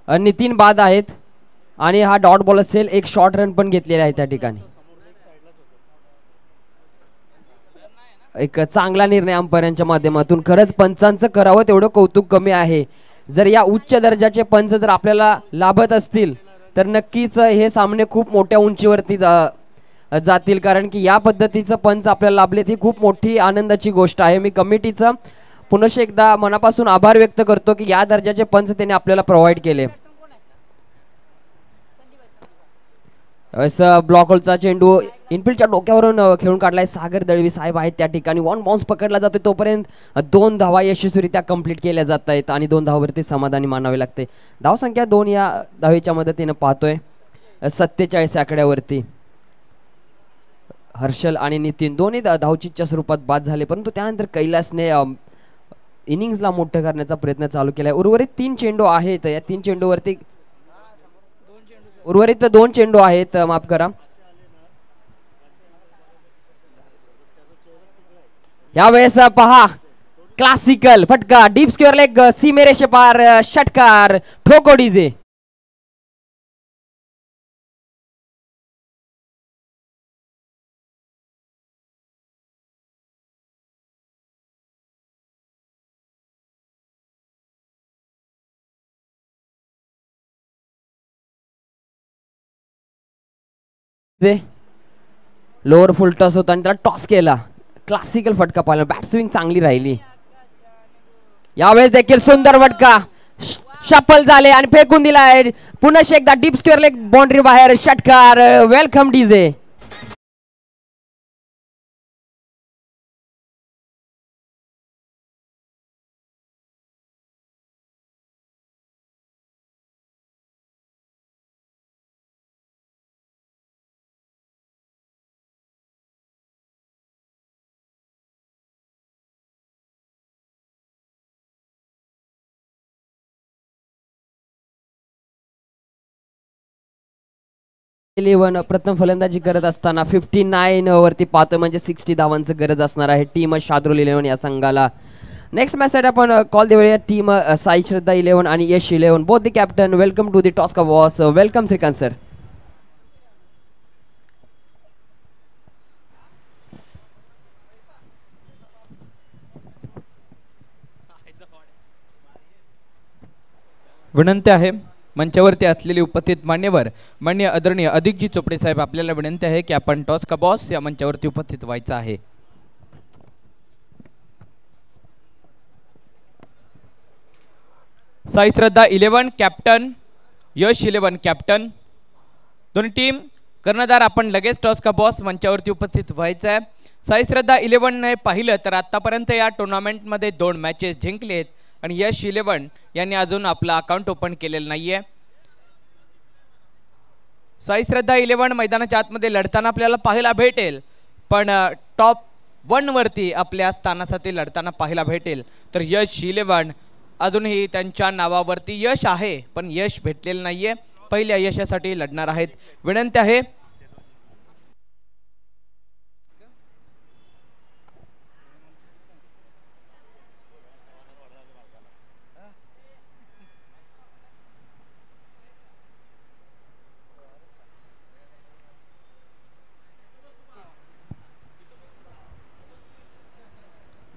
नितीन बाद आहेत आणि हा डॉट बॉल असेल. एक शॉर्ट रन पण घेतलेला आहे त्या ठिकाणी. एक चांगला निर्णय अंपायरांच्या माध्यमातून. खरंच पंचांचं करावं तेवढं कौतुक कमी आहे. जर या उच्च दर्जाचे पंच जर आपल्याला लाभत असतील तर नक्कीच हे सामने खूप मोठ्या उंचीवरती जातील, कारण की या पद्धतीचं पंच आपल्याला लाभलेत ही खूप मोठी आनंदाची गोष्ट आहे. मी कमिटीचं पुनश्च एकदा मनापासून आभार व्यक्त करतो की या दर्जाचे पंच त्यांनी आपल्याला प्रोव्हाइड केले. ब्लॉक होलचा चेंडू इनफिल्डच्या डोक्यावरून खेळून काढलाय. सागर दळवी साहेब आहेत त्या ठिकाणी. 1 बाउन्स पकडला जातो तोपर्यंत 2 धावा यशस्वीरित्या कंप्लीट केल्या जात आहेत आणि 2 धावावरती समाधानी मानावे लागते. धावसंख्या 2 या धावेच्या मदतीने पाहतोय 47 आकड्यावरती. हर्षल आणि नितीन दोन्ही धावचीच्या स्वरूपात बाद झाले, परंतु त्यानंतर कैलासने इनिंग्सला मोठं करण्याचा प्रयत्न चालू केलाय. उर्वरित 3 चेंडू आहेत. या 3 चेंडूवरती उर्वरित 2 चेंडू आहेत, माफ करा. यावेळेस पहा क्लासिकल फटका, डीप स्क्वेअर लेग, सीमेरेषे पार षटकार, ठोको डीजे. लोअर फुल टॉस होता आणि त्याला टॉस केला. क्लासिकल फटका पाहिला. बॅट स्विंग चांगली राहिली. यावेळेस देखील सुंदर फटका. शफल झाले आणि फेकून दिलाय. पुन्हा एकदा डीप स्क्वेअर लेग बाउंड्री बाहेर. षटकार. Welcome DJ. प्रथम फलंदाजी करत असताना 59 वरती पाहतोय म्हणजे 60 धावांचं गरज असणार आहे टीम शार्दूल 11 या संघाला. नेक्स्ट मॅच साठी आपण कॉल देऊया टीम साई श्रद्धा 11 आणि Yash 11. Both the captain welcome to the toss का बॉस. Welcome Shrikant sir. विनंती आहे मंचावरती असलेले उपस्थित मान्यवर मान्य आदरणीय अधिकजी चोपडे साहेब आपल्याला विनंती आहे की आपण टॉस का बॉस या मंचावरती उपस्थित व्हायचं आहे. साई श्रद्धा 11 कॅप्टन यश 11 कॅप्टन दोन्ही टीम कर्णधार आपण लगेच टॉस का बॉस मंचावरती उपस्थित व्हायचं आहे. साई श्रद्धा 11 ने पाहिलं तर आतापर्यंत या टुर्नामेंटमध्ये 2 मॅचेस जिंकलेत आणि यश 11 यांनी अजून आपला अकाउंट ओपन केलेलं नाहीये. साई श्रद्धा 11 मैदानाच्या आतमध्ये लढताना आपल्याला पाहायला भेटेल पण टॉप 1 वरती आपल्या स्थानासाठी लढताना पाहायला भेटेल. तर यश 11 अजूनही त्यांच्या नावावरती यश आहे पण यश भेटलेलं नाहीये. पहिल्या यशासाठी लढणार आहेत. विनंती आहे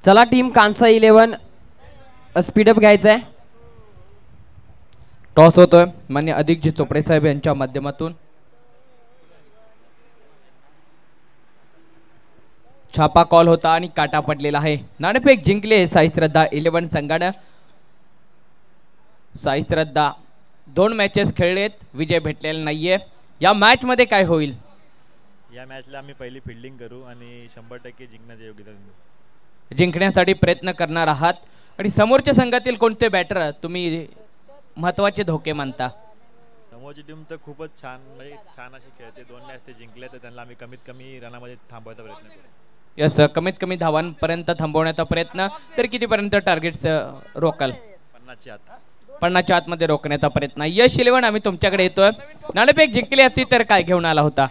चला टीम कांसा 11 स्पीडअप घ्यायचंय. टॉस होतोय मान्य अधिकजी चोपडे साहेब यांच्या माध्यमातून. छापा कॉल होता आणि काटा पडलेला आहे. नाणेफेक जिंकले साई श्रद्धा 11 संघानं. साई श्रद्धा 2 मॅचेस खेळलेत विजय भेटलेला नाहीये. या मॅच मध्ये काय होईल? या मॅचला आम्ही पहिली फिल्डिंग करू आणि 100% जिंकण्याची योग्यता देऊ. जिंकण्यासाठी प्रयत्न करणार आहात आणि समोरच्या संघातील कोणते बॅटर तुम्ही महत्वाचे धोके मानता? समोरची टीम तर खूपच छान म्हणजे छान अशी खेळते. 2 मॅच ते जिंकले तर त्यांना आम्ही कमीत कमी रनामध्ये थांबवायचा प्रयत्न करू. यस कमीत कमी धावांपर्यंत थांबवण्याचा प्रयत्न. तर कितीपर्यंत टार्गेट्स रोकाल? 50च्या आत. 50च्या आतमध्ये रोखण्याचा प्रयत्न. यश 11 आम्ही तुमच्याकडे येतोय. नाणेफेक जिंकली असती तर काय घेऊन आला होता?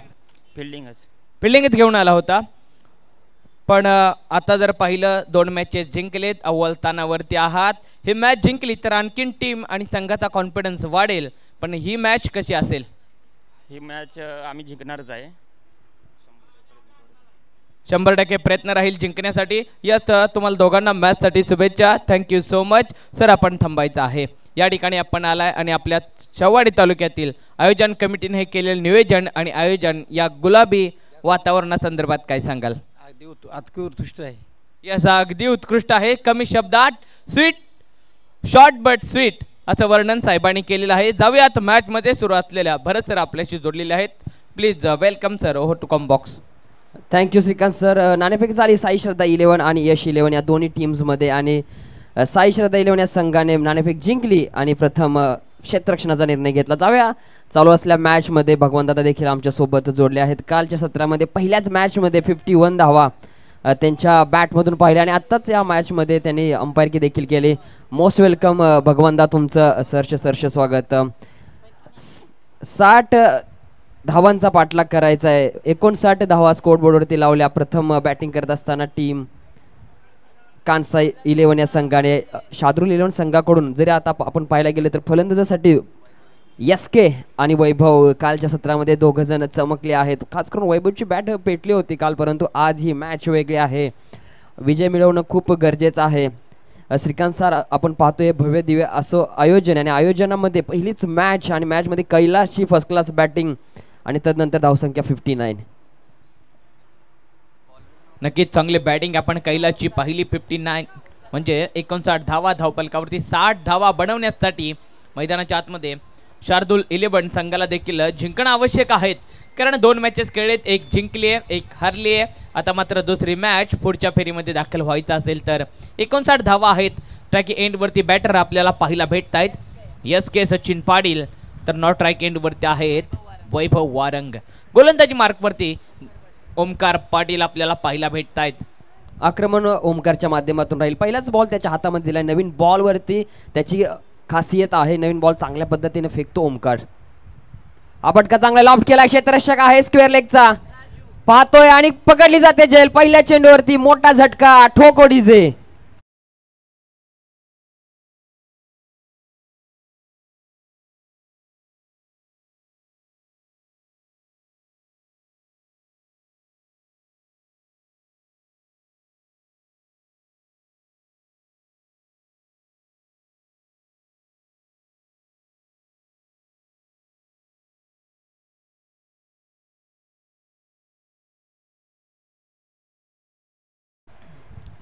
फिल्डिंगच घेऊन आला होता. पण आता जर पाहिलं 2 मॅचेस जिंकलेत अव्वल स्थानावरती आहात. ही मॅच जिंकली तर आणखीन टीम आणि संघाचा कॉन्फिडन्स वाढेल. पण ही मॅच कशी असेल? ही मॅच आम्ही जिंकणारच आहे. 100% प्रयत्न राहील जिंकण्यासाठी. यस तुम्हाला दोघांना मॅच साठी शुभेच्छा. Thank you so much sir. आपण थांबायचं आहे. या ठिकाणी आपण आलाय आणि आपल्या शेववाडी तालुक्यातील आयोजन कमिटीने हे केलेले नियोजन आणि आयोजन या गुलाबी वातावरणासंदर्भात काय सांगाल? अगदी उत्कृष्ट आहे. यस अगदी उत्कृष्ट आहे. कमी शब्दात स्वीट शॉर्ट बट स्वीट असं वर्णन साहेबांनी केलेलं आहे. जाऊयात मॅच मध्ये सुरू असलेल्या भरत सर आपल्याशी जोडलेले आहेत. Please welcome sir over to comm box. Thank you Shrikant sir. नाणेफेक झाली साई श्रद्धा 11 आणि यश 11 या दोन्ही टीम्स मध्ये आणि साई श्रद्धा 11 या संघाने नाणेफेक जिंकली आणि प्रथम क्षेत्ररक्षणाचा निर्णय घेतला. जाऊया चालू असल्या मॅच मध्ये भगवंतदादा देखील आमच्या सोबत जोडले आहेत. कालच्या सत्रामध्ये पहिल्याच मॅच मध्ये 51 धावा त्यांच्या बॅटमधून पाहिल्या आणि आत्ताच या मॅच मध्ये त्यांनी अंपायरकी देखील केली. मोस्ट वेलकम भगवंतदा. तुमचं सरचे स्वागत. 60 धावांचा पाठलाग करायचा आहे. 59 धावा स्कोर बोर्डवरती लावल्या. प्रथम बॅटिंग करत असताना टीम कांसा 11 या संघाने शार्दूल 11 संघाकडून जरी आता आपण पाहायला गेले तर फलंदाजासाठी एसके आणि वैभव कालच्या सत्रामध्ये 2 जण चमकले आहेत. खास करून वैभवची बॅट पेटली होती काल परंतु आज ही मॅच वेगळी आहे. विजय मिळवणं खूप गरजेचं आहे. श्रीकांत सर आपण पाहतोय भव्य दिव्य असं आयोजन आणि आयोजनामध्ये पहिलीच मॅच आणि मॅचमध्ये कैलासची फर्स्ट क्लास बॅटिंग आणि तदनंतर धावसंख्या 59. नक्कीच चांगली बॅटिंग आपण कैलाची पाहिली. 59 म्हणजे 59 धावा धावपलकावरती 60 धावा बनवण्यासाठी मैदानाच्या आतमध्ये शार्दूल 11 संघाला देखील जिंकणं आवश्यक आहेत, कारण 2 मॅचेस खेळलेत, एक जिंकली आहे एक हरली आहे. आता मात्र दुसरी मॅच पुढच्या फेरीमध्ये दाखल व्हायचं असेल तर 59 धावा आहेत. ट्रॅक एंडवरती बॅटर आपल्याला पाहायला भेटत आहेत. SK सचिन पाटील, तर नॉट ट्रॅक एंडवरती आहेत वैभव वारंग. गोलंदाजी मार्कवरती ओमकार पाटील आपल्याला पाहायला भेटत आहेत. आक्रमण ओमकारच्या माध्यमातून राहील. पहिलाच बॉल त्याच्या हातामध्ये दिलाय. नवीन बॉलवरती त्याची खासियत आहे, नवीन बॉल चांगल्या पद्धतीने फेकतो ओमकार. हा फटका चांगला लॉफ्ट केला, क्षेत्ररक्षक आहे स्क्वेअर लेगचा, पाहतोय आणि पकडली जाते झेल. पहिल्या चेंडूवरती मोठा झटका, ठोको डीजे.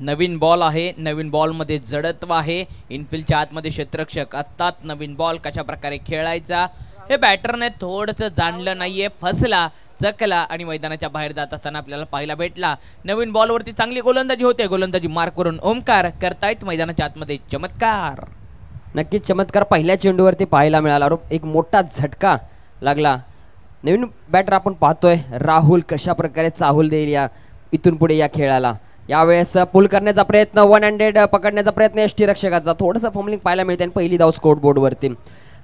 नवीन बॉल आहे, नवीन बॉलमध्ये जडत्व आहे. इनफिल्डच्या आतमध्ये क्षेत्ररक्षक असतात. नवीन बॉल कशा प्रकारे खेळायचा हे बॅटरने थोडंसं जाणलं नाहीये, फसला, चकला आणि मैदानाच्या बाहेर जात असताना आपल्याला पाहायला भेटला. नवीन बॉलवरती चांगली गोलंदाजी होते. गोलंदाजी मार्क करून ओमकार करतायत मैदानाच्या आतमध्ये चमत्कार. नक्कीच चमत्कार पहिल्या चेंडूवरती पाहायला मिळाला. एक मोठा झटका लागला. नवीन बॅटर आपण पाहतोय राहुल कशा प्रकारे चाहूल देईल या इथून पुढे या खेळाला. यावेळेस पुल करण्याचा प्रयत्न, 100 पकडण्याचा प्रयत्न एसटी रक्षकाचा, थोडंसं फॉर्मलिंग पाहायला मिळते आणि पहिली धाव स्कोर बोर्डवरती.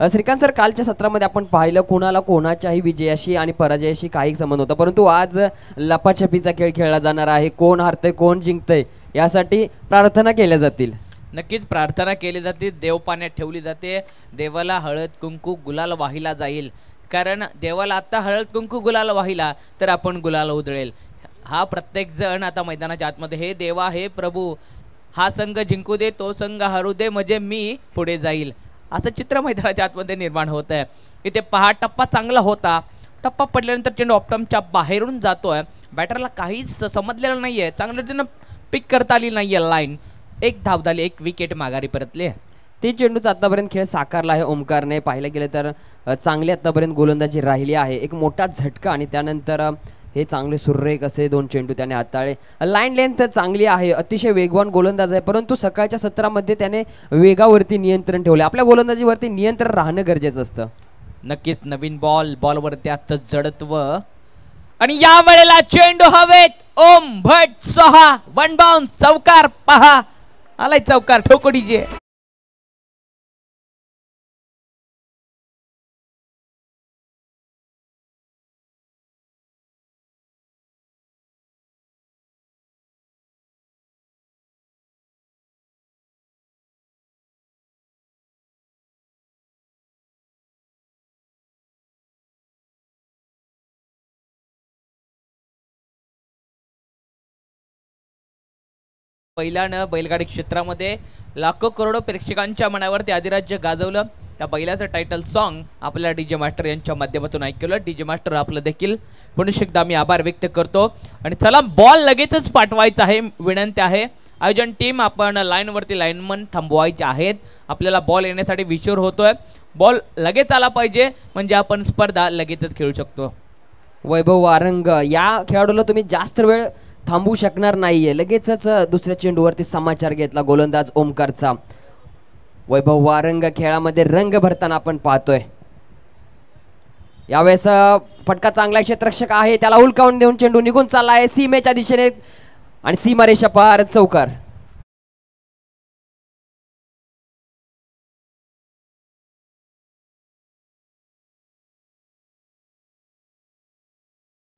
श्रीकांत सर, कालच्या सत्रामध्ये आपण पाहिलं कोणाला कोणाच्याही विजयाशी आणि पराजयाशी काही संबंध होता, परंतु आज लपाछपीचा खेळ खेळला जाणार आहे. कोण हारतंय कोण जिंकतंय यासाठी प्रार्थना केल्या जातील. नक्कीच प्रार्थना केली जाते, देव पाण्यात ठेवली जाते. देवाला हळद कुंकू गुलाल वाहिला जाईल, कारण देवाला आता हळद कुंकू गुलाल वाहिला तर आपण गुलाल उधळेल. हा प्रत्येक जण आता मैदानाच्या आतमध्ये हे देवा हे प्रभू हा संघ जिंकू दे, तो संघ हरू दे, म्हणजे मी पुढे जाईल असं चित्र मैदानाच्या आतमध्ये निर्माण होत आहे. इथे पहा, टप्पा चांगला होता. टप्पा पडल्यानंतर चेंडू ऑप्टमच्या बाहेरून जातोय. बॅटरला काहीच समजलेलं नाहीये, चांगल्या रीतीनं पिक करता आली नाहीये लाईन. एक धाव झाली, एक विकेट माघारी परतले. 3 चेंडूचा आतापर्यंत खेळ साकारला आहे ओमकारने. पाहिलं गेलं तर चांगली आतापर्यंत गोलंदाजी राहिली आहे. एक मोठा झटका आणि त्यानंतर हे चांगले सुरेख असे 2 चेंडू त्याने हाताळले. लाईन लेंथ चांगली आहे, अतिशय वेगवान गोलंदाज आहे, परंतु सकाळच्या सत्रामध्ये त्याने वेगावरती नियंत्रण ठेवले. आपल्या गोलंदाजीवरती नियंत्रण राहणं गरजेचं असतं. नक्कीच नवीन बॉलवरती आता जडत्व आणि या वेळेला चेंडू हवेत. ओम भट 6 वन बाउन्स चौकार. पहा आलाय चौकार, ठोकडीचे. बैलानं बैलगाडी क्षेत्रामध्ये लाखो करोडो प्रेक्षकांच्या मनावरती अधिराज्य गाजवलं. त्या बैलाचं टायटल सॉन्ग आपल्याला डीजे मास्टर यांच्या माध्यमातून ऐकलं. डीजे मास्टर आपलं देखील पुन्हा एकदा मी आभार व्यक्त करतो. आणि चला बॉल लगेचच पाठवायचा आहे, विनंती आहे आयोजन टीम, आपण लाईनवरती लाईनमन थांबवायचे आहेत. आपल्याला बॉल येण्यासाठी विश्वास होतोय. बॉल लगेच आला पाहिजे म्हणजे आपण स्पर्धा लगेचच खेळू शकतो. वैभव वारंग या खेळाडूला तुम्ही जास्त वेळ थांबू शकणार नाहीये. लगेचच दुसऱ्या चेंडूवरती समाचार घेतला गोलंदाज ओमकारचा. वैभव वारंग खेळामध्ये रंग भरताना आपण पाहतोय. यावेळेस फटका चांगला, क्षेत्ररक्षक आहे त्याला हुलकावून देऊन चेंडू निघून चालला आहे सीमेच्या दिशेने आणि सीमारेषा पार चौकार.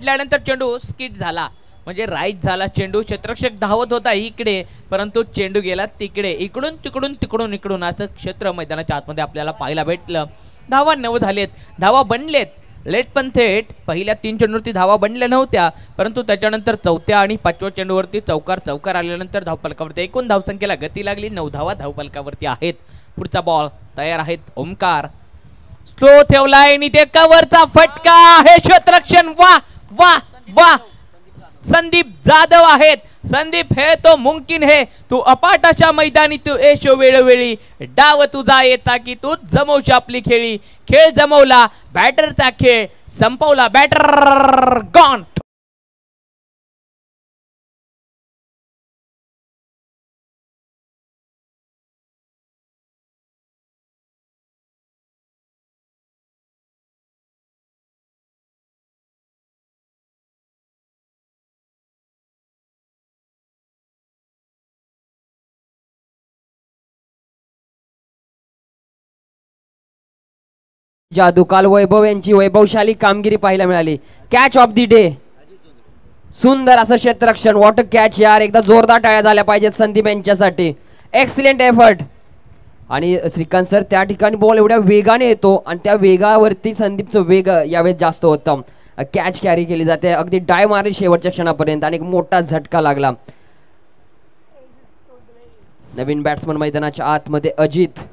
त्यानंतर चेंडू स्किट झाला, म्हणजे राईट झाला चेंडू. क्षेत्ररक्षक धावत होता इकडे, परंतु चेंडू गेला तिकडे. इकडून तिकडून तिकडून इकडून असं क्षेत्र मैदानाच्या आतमध्ये आपल्याला पाहायला भेटलं. धावा 9 झालेत, धावा बनलेत लेट पण थेट. पहिल्या 3 चेंडूवरती धावा बनल्या नव्हत्या, परंतु त्याच्यानंतर 4थ्या आणि 5व्या चेंडूवरती चौकार आल्यानंतर धावफलकावरती एकूण धावसंख्येला गती लागली. 9 धावा धावफलकावरती आहेत. पुढचा बॉल तयार आहेत ओमकार. स्लो ठेवलाय आणि ते कव्हरचा फटका हे क्षेत्ररक्षण वा वा वा संदीप जाधव आहेत. संदीप हे तो मुमकिन है तू अपाट अशा मैदानी तू येशो वेळोवेळी डाव तुझा येता की तू जमवशी आपली खेळ जमवला. बॅटरचा खेळ संपवला. Batter gone. जादू काल वैभव यांची वैभवशाली कामगिरी पाहायला मिळाली. Catch of the day. सुंदर असं क्षेत्ररक्षण. वॉटर कॅच यार. एकदा जोरदार टाळ्या झाल्या पाहिजेत संदीप यांच्यासाठी. Excellent effort. आणि श्रीकांत सर त्या ठिकाणी बॉल एवढ्या वेगाने येतो आणि त्या वेगावरती संदीपचं वेग यावेळेस जास्त होतं. कॅच कॅरी केली जाते. अगदी डाय मारली शेवटच्या क्षणापर्यंत आणि एक मोठा झटका लागला. नवीन बॅट्समन मैदानाच्या आतमध्ये अजित.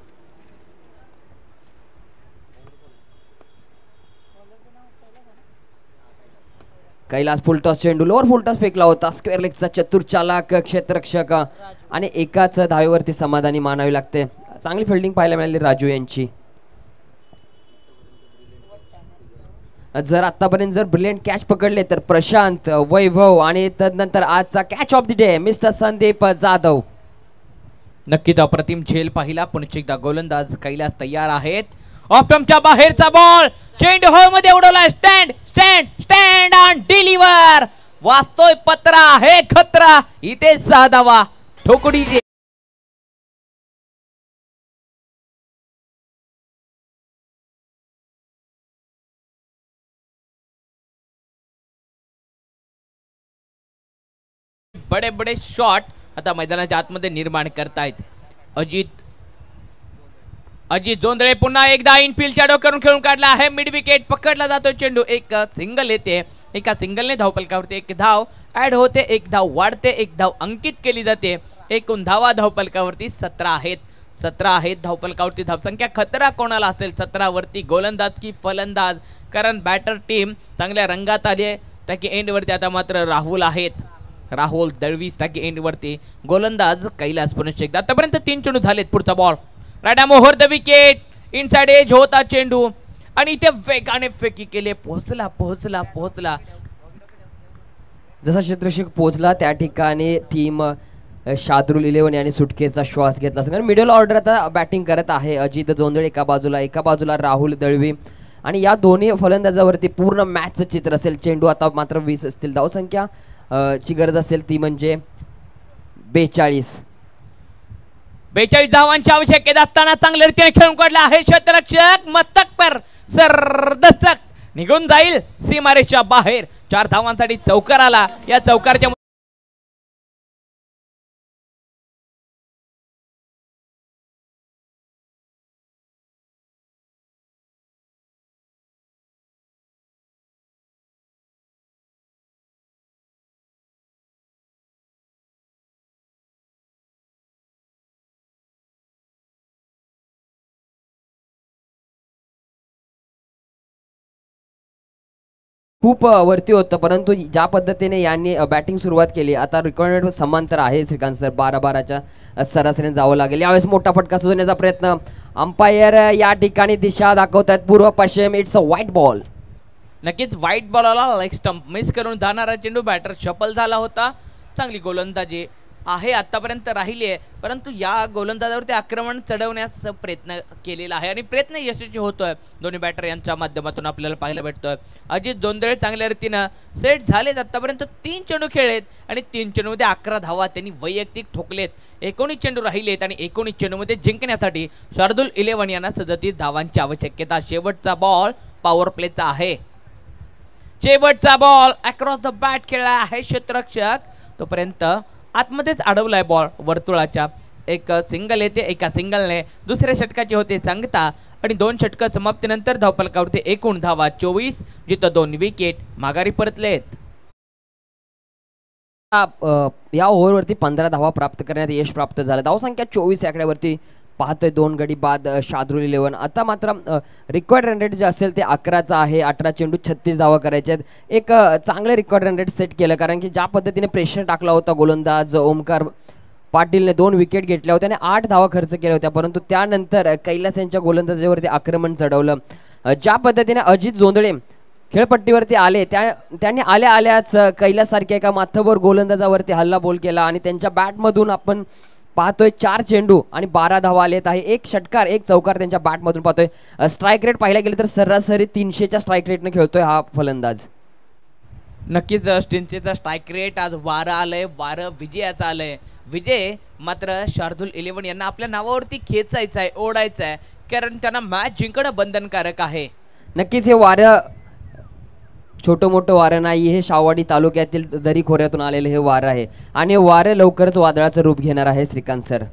कैलास फुलटॉस चेंडू लोअर फुलटॉस फेकला होता. स्क्वेअर लेगचा चतुर्चालक क्षेत्ररक्षक आणि एकाच धावेवरती समाधानी मानावी लागते. चांगली फिल्डिंग पाहायला मिळाली राजू यांची. जर आतापर्यंत जर ब्रिलियंट कॅच पकडले तर प्रशांत, वैभव आणि तदनंतर आजचा catch of the day mister Sandeep Jadhav. नक्कीच अप्रतिम झेल पाहिला. पुन्हा एकदा गोलंदाज कैलास तयार आहेत. ऑफस्टंपच्या बाहेरचा बॉल चेंडू हॉल मध्ये उडवला. Stand stand stand on deliver. वाचतोय पत्रा हे खतरा. इथे 6 धावा ठोकडी. बडे बडे शॉट आता मैदानाच्या आतमध्ये निर्माण करतायत. अजित जोंधळे पुन्हा एकदा इनफिल्डच्या डोक्यावरून खेळून काढला आहे. मिड विकेट पकडला जातो चेंडू. एक सिंगल येते. एका सिंगलने धावफलकावरती 1 धाव ऍड होते. 1 धाव वाढते. 1 धाव अंकित केली जाते. एकूण धावा धावफलकावरती 17 आहेत. 17 आहेत धावफलकावरती. धावसंख्या खतरा कोणाला असेल 17 वरती गोलंदाज की फलंदाज. कारण बॅटर टीम चांगल्या रंगात आली आहे. टाकी एंड वरती आता मात्र राहुल आहेत. राहुल दळवी टाकी एंड वरती. गोलंदाज कैलास. पुन्हा एकदा आतापर्यंत 3 चेंडू झालेत. पुढचा बॉल राईट मोहर द विकेट. इनसाइड एज होता चेंडू आणि इथे वेगाने फेकी केले. पोहोचला. जसा क्षेत्ररक्षक पोहोचला त्या ठिकाणी टीम शादरुल 11 यांनी सुटकेचा श्वास घेतला. कारण मिडल ऑर्डर आता बॅटिंग करत आहे. अजित जोंधळे एका बाजूला राहुल दळवी आणि या दोन्ही फलंदाजावरती पूर्ण मॅचचं चित्र असेल. चेंडू आता मात्र 20 असतील. धावसंख्या ची गरज असेल ती म्हणजे 42 धावांची आवश्यकता असताना चांगल्या रीतीने खेळून काढला आहे क्षेत्ररक्षक. मस्तक पर सरदस्तक निघून जाईल सीमारेषा बाहेर. 4 धावांसाठी चौकार आला. या चौकारच्या खूप वरती होतं. परंतु ज्या पद्धतीने यांनी बॅटिंग सुरुवात केली आता रिक्वायरमेंट समांतर आहे. श्रीकांत सर 12-12च्या सरासरीने जावं लागेल. यावेळेस मोठा फटका सुचवण्याचा प्रयत्न. अंपायर या ठिकाणी दिशा दाखवत आहेत पूर्व पश्चिम. It's a white ball. नक्कीच व्हाईट बॉलला लेग स्टंप मिस करून जाणारा चेंडू. बॅटर शफल झाला होता. चांगली गोलंदाजी आहे आतापर्यंत राहिली आहे. परंतु या गोलंदाजावरती आक्रमण चढवण्यास प्रयत्न केलेला आहे आणि प्रयत्न यशस्वी होतोय. दोन्ही बॅटर यांच्या माध्यमातून आपल्याला पाहायला भेटतोय. अजित जोंधळे चांगल्या रीतीनं सेट झालेत. आतापर्यंत 3 चेंडू खेळलेत आणि 3 चेंडूमध्ये 11 धावा त्यांनी वैयक्तिक ठोकलेत. 19 चेंडू राहिलेत आणि 19 चेंडूमध्ये जिंकण्यासाठी शार्दुल 11 यांना 37 धावांची आवश्यकता. शेवटचा बॉल पॉवर प्लेचा आहे. शेवटचा बॉल अक्रॉस द बॅट खेळला आहे क्षेत्ररक्षक. तोपर्यंत आतमध्येच अडवलाय बॉल वर्तुळाच्या. एक सिंगल येते. एका सिंगलने दुसऱ्या षटकाची होते सांगता आणि 2 षटक समाप्तीनंतर धावफलकावरती एकूण धावा 24 जिथं 2 विकेट माघारी परतलेत. या ओव्हरवरती 15 धावा प्राप्त करण्यात यश प्राप्त झालं. धावसंख्या 24 आकड्यावरती पाहतोय 2 गडी बाद शार्दूल 11. आता मात्र रिकॉर्ड रन रेट जे असेल ते 11चा आहे. 18 चेंडू 36 धावा करायचे आहेत. एक चांगले रिकॉर्ड रन रेट सेट केलं, कारण की ज्या पद्धतीने प्रेशर टाकला होता गोलंदाज ओमकार पाटीलने 2 विकेट घेतल्या होत्या आणि 8 धावा खर्च केल्या होत्या, परंतु त्यानंतर कैलास यांच्या गोलंदाजावरती आक्रमण चढवलं. ज्या पद्धतीने अजित जोंधळे खेळपट्टीवरती आले त्यांनी आल्याच कैलाससारख्या एका माथावर गोलंदाजावरती हल्ला बोल केला आणि त्यांच्या बॅटमधून आपण पाहतोय 4 चेंडू आणि 12 धावा आलेत आहे. 1 षटकार 1 चौकार त्यांच्या बॅटमधून पाहतोय. स्ट्राईक रेट पाहायला गेले तर सरासरी 300च्या स्ट्राईक रेटने खेळतोय हा फलंदाज. नक्कीच स्टिंचेचा स्ट्राईक रेट आज 12 आलंय. 12 विजयाचं आलंय. विजय मात्र शार्दूल 11 यांना आपल्या नावावरती खेचायचं आहे, ओढायचं आहे, कारण त्यांना मॅच जिंकणं बंधनकारक आहे. नक्कीच हे वारं छोटं मोठं वारं नाही, हे शाहवाडी तालुक्यातील दरी खोऱ्यातून आलेलं हे वारं आहे आणि वारं लवकरच वादळाचं रूप घेणार आहे. श्रीकांत सर,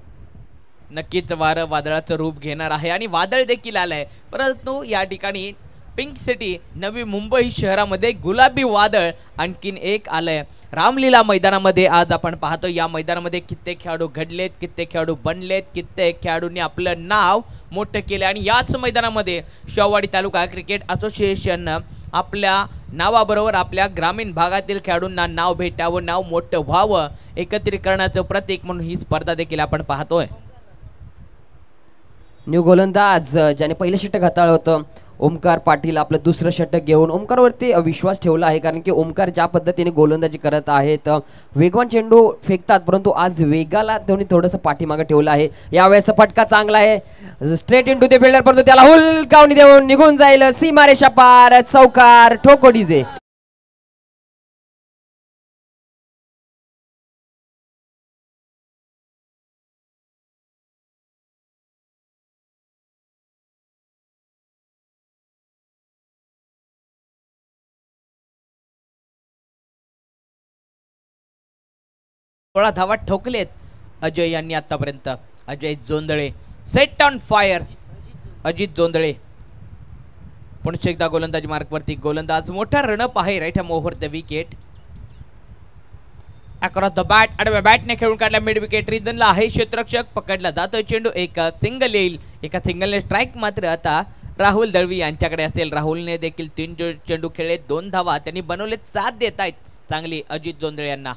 नक्कीच वारं वादळाचं रूप घेणार आहे आणि वादळ देखील आलंय, परंतु या ठिकाणी पिंक सिटी नवी मुंबई शहरामध्ये गुलाबी वादळ आणखीन एक आलंय. रामलीला मैदानामध्ये आज आपण पाहतो, या मैदानामध्ये कित्येक खेळाडू घडलेत, कित्येक खेळाडू बनलेत, कित्येक खेळाडूंनी आपलं नाव मोठं केलं आणि याच मैदानामध्ये शाहवाडी तालुका क्रिकेट असोसिएशन आपल्या नावाबरोबर आपल्या ग्रामीण भागातील खेळाडूंना नाव भेटावं, नाव मोठं व्हावं, एकत्रीकरणाचं प्रतीक म्हणून ही स्पर्धा देखील आपण पाहतोय. न्यू गोलंदाज ज्याने पहिलं षटक हाताळलं होतं ओमकार पाटील आपलं दुसरं षटक घेऊन ओमकारवरती विश्वास ठेवला आहे, कारण की ओमकार ज्या पद्धतीने गोलंदाजी करत आहेत, वेगवान चेंडू फेकतात, परंतु आज वेगाला त्यांनी थोडंसं पाठीमागे ठेवलं आहे. यावेळेस फटका चांगला आहे, straight into the fielder, परंतु त्याला हुलकावणी देऊन निघून जाईल सीमारेषा पार. चौकार ठोको डीजे. सोळा धावा ठोकलेत अजय यांनी आतापर्यंत. Ajay Jondhale set on fire. Ajit Jondhale पुन्हा एकदा गोलंदाजी मार्कवरती. गोलंदाज मोठा रणप आहे. Right arm over the wicket. Across the bat, आडव्या बॅटने खेळून काढला मिड विकेट. रिदनला आहे क्षेत्ररक्षक, पकडला जातोय चेंडू. एक सिंगल येईल, एका सिंगलने स्ट्राईक मात्र आता राहुल दळवी यांच्याकडे असेल. राहुलने देखील 3 चेंडू खेळले, 2 धावा त्यांनी बनवले. 7 देत आहेत चांगली अजित जोंधळे यांना.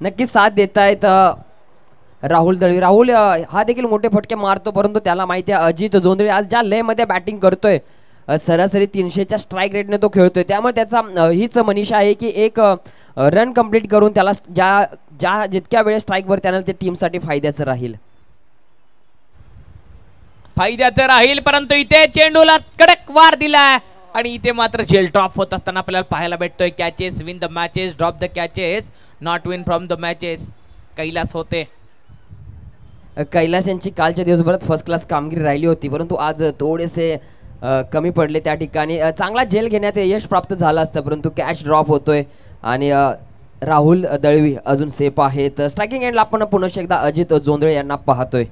नक्कीच साथ देत आहेत राहुल दळवी. राहुल हा देखील मोठे फटके मारतो, परंतु त्याला माहिती आहे अजित जोंधळे आज ज्या लयमध्ये बॅटिंग करतोय, सरासरी 300च्या स्ट्राईक रेटने तो खेळतोय, त्यामुळे त्याचा हीच मनीषा आहे की एक रन कंप्लीट करून त्याला ज्या जितक्या वेळेस स्ट्राईकवर त्यानं ते टीमसाठी फायद्याचं राहील. परंतु इथे चेंडूला कडक वार दिलाय आणि इथे मात्र जेल ड्रॉप होत असताना आपल्याला पाहायला भेटतोय. Catches win the matches, drop the catches, not win from the matches. Kailas होते. कैलास यांची कालच्या दिवसभरात फर्स्ट क्लास कामगिरी राहिली होती, परंतु आज थोडेसे कमी पडले. त्या ठिकाणी चांगला झेल घेण्यात यश प्राप्त झालं असतं, परंतु कॅच ड्रॉप होतोय आणि राहुल दळवी अजून सेफ आहेत. स्ट्रायकिंग एंडला आपण पुन्हा एकदा अजित जोंधळे यांना पाहतोय.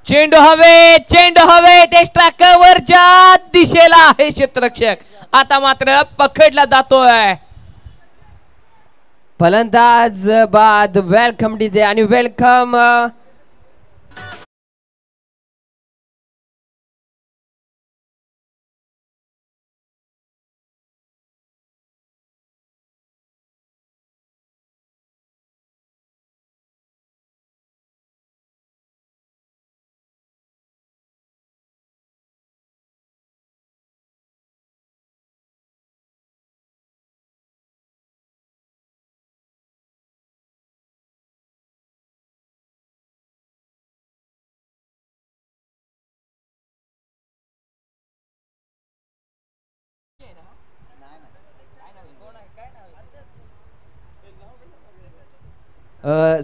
चेंडू हवे एक्स्ट्रा कव्हरच्या दिशेला आहे क्षेत्ररक्षक. आता मात्र पकडला जातोय. फलंदाज बाद. वेलकम डीजे आणि welcome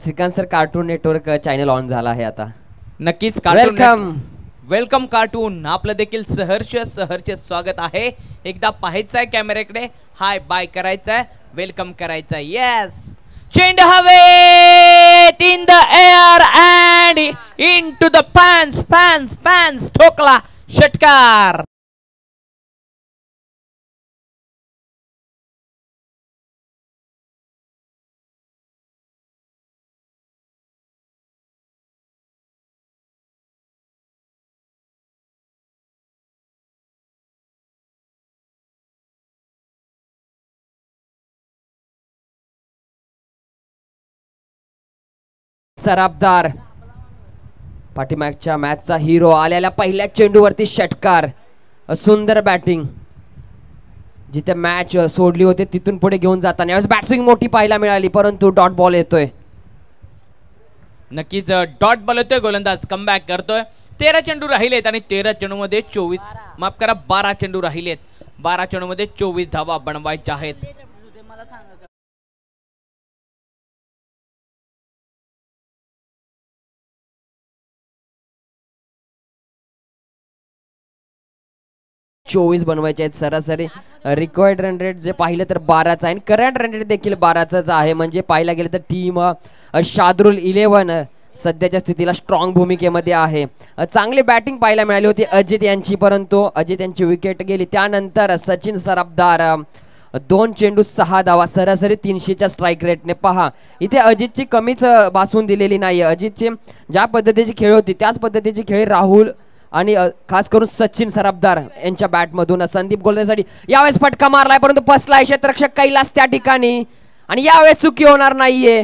Shrikant sir, cartoon network channel on झाला आहे आता. नक्कीच वेलकम कार्टून. आपलं देखील सहर्ष स्वागत आहे. एकदा पाहायचं आहे कॅमेऱ्याकडे, हाय बाय करायचं आहे, वेलकम करायचं आहे. येस, चेंडू हवे in the air and into the fans ठोकला षटकार. सराफदार पाठीमागच्या मॅचचा हिरो आलेल्या पहिल्या चेंडूवरती षटकार. सुंदर बॅटिंग. जिथे मॅच सोडली होती तिथून पुढे घेऊन जाताना यावेळेस बॅट्सविंग मोठी पाहायला मिळाली, परंतु डॉट बॉल येतोय. नक्कीच डॉट बॉल येतोय. गोलंदाज कमबॅक करतोय. 13 चेंडू राहिलेत आणि 13 चेंडू मध्ये 24 माफ करा 12 चेंडू राहिलेत. 12 चेंडू मध्ये 24 धावा बनवायच्या आहेत. चोवीस बनवायचे आहेत. सरासरी रिक्वायर्ड रन रेट जे पाहिलं तर 12चा आहे आणि करंट रन रेट देखील 12चाच आहे. म्हणजे पाहायला गेलं तर टीम शादरुल 11 सध्याच्या स्थितीला स्ट्रॉंग भूमिकेमध्ये आहे. चांगली बॅटिंग पाहायला मिळाली होती अजित यांची, परंतु अजित यांची विकेट गेली. त्यानंतर सचिन सराफदार 2 चेंडू 6 धावा, सरासरी 300च्या स्ट्राईक रेटने. पहा इथे अजितची कमीच भासून दिलेली नाही. अजितची ज्या पद्धतीची खेळ होती त्याच पद्धतीची खेळ राहुल आणि खास करून सचिन सराफदार यांच्या बॅटमधून. संदीप गोलंदाजीसाठी यावेळेस फटका मारलाय, परंतु फसलाय क्षेत्ररक्षक कैलास त्या ठिकाणी आणि यावेळेस चुकी होणार नाहीये.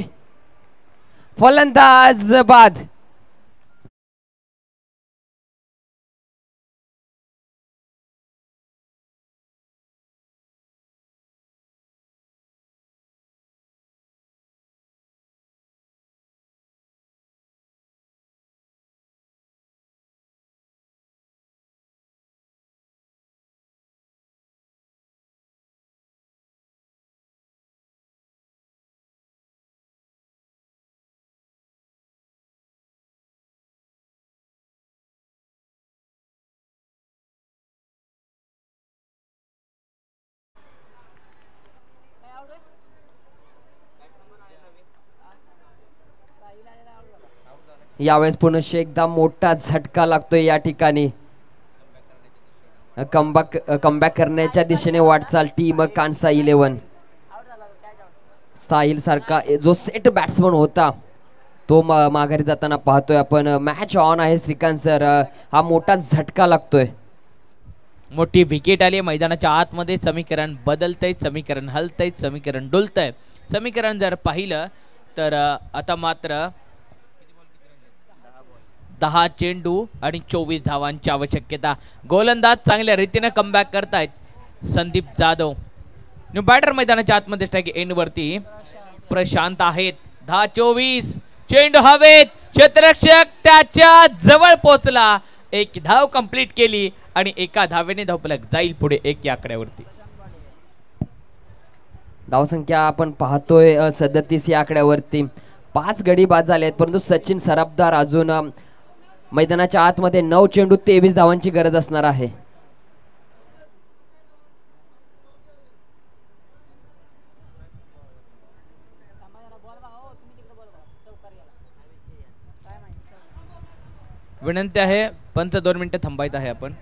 फलंदाज बाद. यावेळेस पुन्हा एकदा मोठा झटका लागतोय या ठिकाणी. कमबॅक करण्याच्या दिशेने वाटचाल टीम कांसा 11. साहिल सारखा जो सेट बॅट्समन होता तो माघारी जाताना पाहतोय आपण. मॅच ऑन आहे श्रीकांत सर. हा मोठा झटका लागतोय. मोठी विकेट आली. मैदानाच्या आतमध्ये समीकरण बदलतंय, समीकरण हलतंय, समीकरण डुलतंय. समीकरण जर पाहिलं तर आता मात्र 10 चेंडू आणि 24 धावांची आवश्यकता. गोलंदाज चांगल्या रीतीने कमबॅक करतायत संदीप जाधव. न्यू बॅटर मैदानाच्या आतमध्ये स्ट्राईक एंड वरती प्रशांत आहेत. 10-24 चेंडू हवेत. क्षेत्ररक्षक त्याच्या जवळ पोहोचला. एक धाव कंप्लीट केली आणि एका धावेने धावफलक जाईल पुढे 1 या आकड्यावरती. धावसंख्या आपण पाहतोय 37 या आकड्यावरती. 5 गडी बाद झाले आहेत, परंतु सचिन सराफदार अजून मैदानाच्या आतमध्ये 9 चेंडू 23 धावांची गरज असणार आहे. विनंती आहे पंच 2 मिनिटं थांबायचं आहे आपण.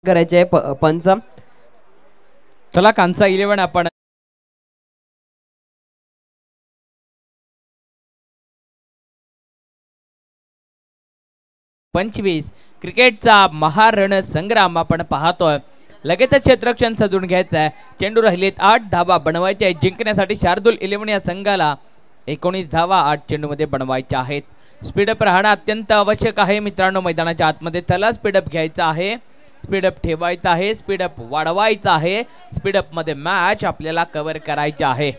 करायचे पंच. चला कांसा 11 आपण 25 क्रिकेटचा महारण संग्राम आपण पाहतोय. लगेचच क्षेत्ररक्षण सजून घ्यायचं आहे. चेंडू राहिलेत 8 धावा बनवायच्या आहेत. जिंकण्यासाठी शार्दूल 11 या संघाला 19 धावा 8 चेंडूमध्ये बनवायच्या आहेत. स्पीडअप राहणं अत्यंत आवश्यक आहे मित्रांनो मैदानाच्या आतमध्ये. चला स्पीडअप घ्यायचा आहे, स्पीडअप ठेवायचा आहे, स्पीडअप वाढवायचा आहे. स्पीडअप मध्ये मॅच आपल्याला कव्हर करायची आहे.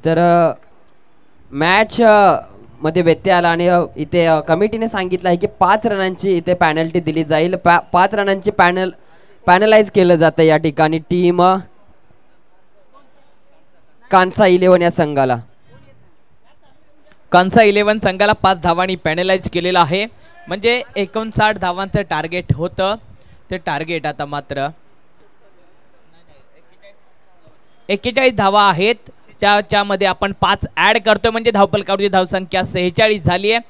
तर मॅच मध्ये व्यत्यय आला आणि इथे कमिटीने सांगितलं आहे की 5 रनांची इथे पॅनल्टी दिली जाईल. 5 रनांची पॅनलाइज केलं जातं या ठिकाणी टीम कांसा 11 या संघाला. कांसा 11 संघाला 5 धावांनी पॅनलाइज केलेलं आहे. म्हणजे 59 धावांचं टार्गेट होतं. ते टार्गेट आता मात्र 41 धावा आहेत. त्याच्यामध्ये आपण 5 ऍड करतोय म्हणजे धावफलकावरची धावसंख्या 46 झाली आहे.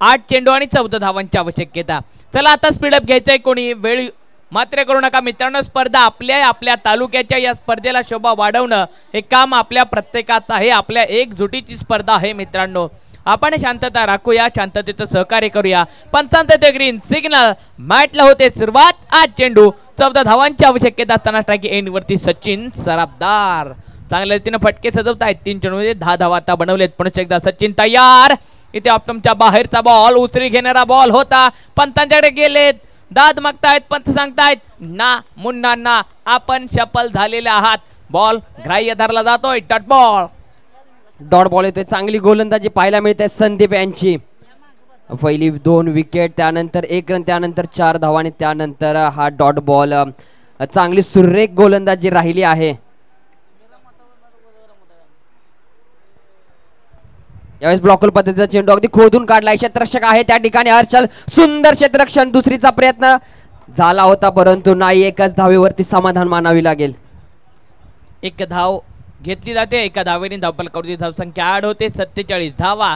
8 चेंडू आणि 14 धावांची आवश्यकता. चला आता स्पीडअप घ्यायचंय. कोणी वेळ मात्र करू नका मित्रांनो. स्पर्धा आपल्या तालुक्याच्या या स्पर्धेला शोभा वाढवणं हे काम आपल्या प्रत्येकाचं आहे. आपल्या एकजुटीची स्पर्धा आहे मित्रांनो. आपण शांतता राखूया, शांततेचं सहकार्य करूया. पंचांचं ग्रीन सिग्नल मॅचला होते सुरुवात. 8 चेंडू 14 धावांची आवश्यकता असताना स्ट्राइक एंड वरती सचिन सराफदार चांगल्या रीतीने फटके सजवतायत. 3 चेंडूमध्ये 10 धावा आता बनवलेत. पुन्हा एकदा सचिन तयार. इथे ऑप्टमच्या बाहेरचा बॉल उचली घेणारा बॉल होता. पंतांच्याकडे गेलेत, दाद मागतायत. पंत सांगतायत ना मुन्ना ना आपण सफल झालेले आहात. बॉल ग्राह्य धरला जातोय. डॉट बॉल येतोय. चांगली गोलंदाजी पाहायला मिळते संदीप यांची. पहिली 2 विकेट, त्यानंतर 1 रन, त्यानंतर 4 धावा आणि त्यानंतर हा डॉट बॉल. चांगली सुरेख गोलंदाजी राहिली आहे. यावेळेस ब्लॉकर पद्धतीचा चेंडू अगदी खोदून काढलाय. क्षेत्ररक्षक आहे त्या ठिकाणी हर्षल. सुंदर क्षेत्ररक्षण. दुसरीचा प्रयत्न झाला होता परंतु नाही. एकच धावेवरती समाधान मानावी लागेल. 1 धाव घेतली जाते. 1 धावेने धावफलकावरची धावसंख्या ऍड होते. 47 धावा.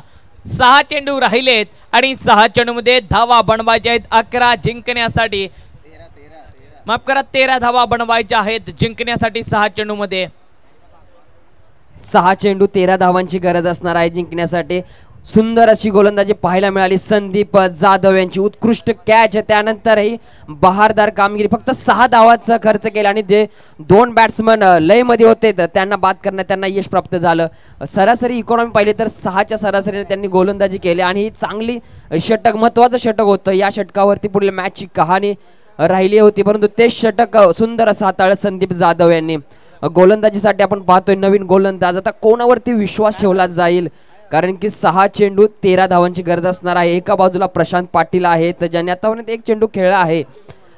6 चेंडू राहिलेत आणि 6 चेंडू मध्ये धावा बनवायच्या आहेत 11 जिंकण्यासाठी. माफ करा 13 धावा बनवायच्या आहेत जिंकण्यासाठी. 6 चेंडू मध्ये 6 चेंडू 13 धावांची गरज असणार आहे जिंकण्यासाठी. सुंदर अशी गोलंदाजी पाहायला मिळाली. संदीप जाधव यांची उत्कृष्ट कॅच. त्यानंतरही बहारदार कामगिरी. फक्त 6 धावांचा खर्च केला आणि जे 2 बॅट्समन लय मध्ये होते त्यांना बाद करण्यात त्यांना यश प्राप्त झालं. सरासरी इकॉनॉमी पाहिली तर 6च्या सरासरीने त्यांनी गोलंदाजी केली आणि ही चांगली षटक, महत्वाचं षटक होतं. या षटकावरती पुढील मॅचची कहाणी राहिली होती परंतु ते षटक सुंदर असं हाताळलं संदीप जाधव यांनी. गोलंदाजीसाठी आपण पाहतोय नवीन गोलंदाज. आता कोणावरती विश्वास ठेवला जाईल कारण की 6 चेंडू 13 धावांची गरज असणार आहे. एका बाजूला प्रशांत पाटील आहेत ज्यांनी आतापर्यंत 1 चेंडू खेळला आहे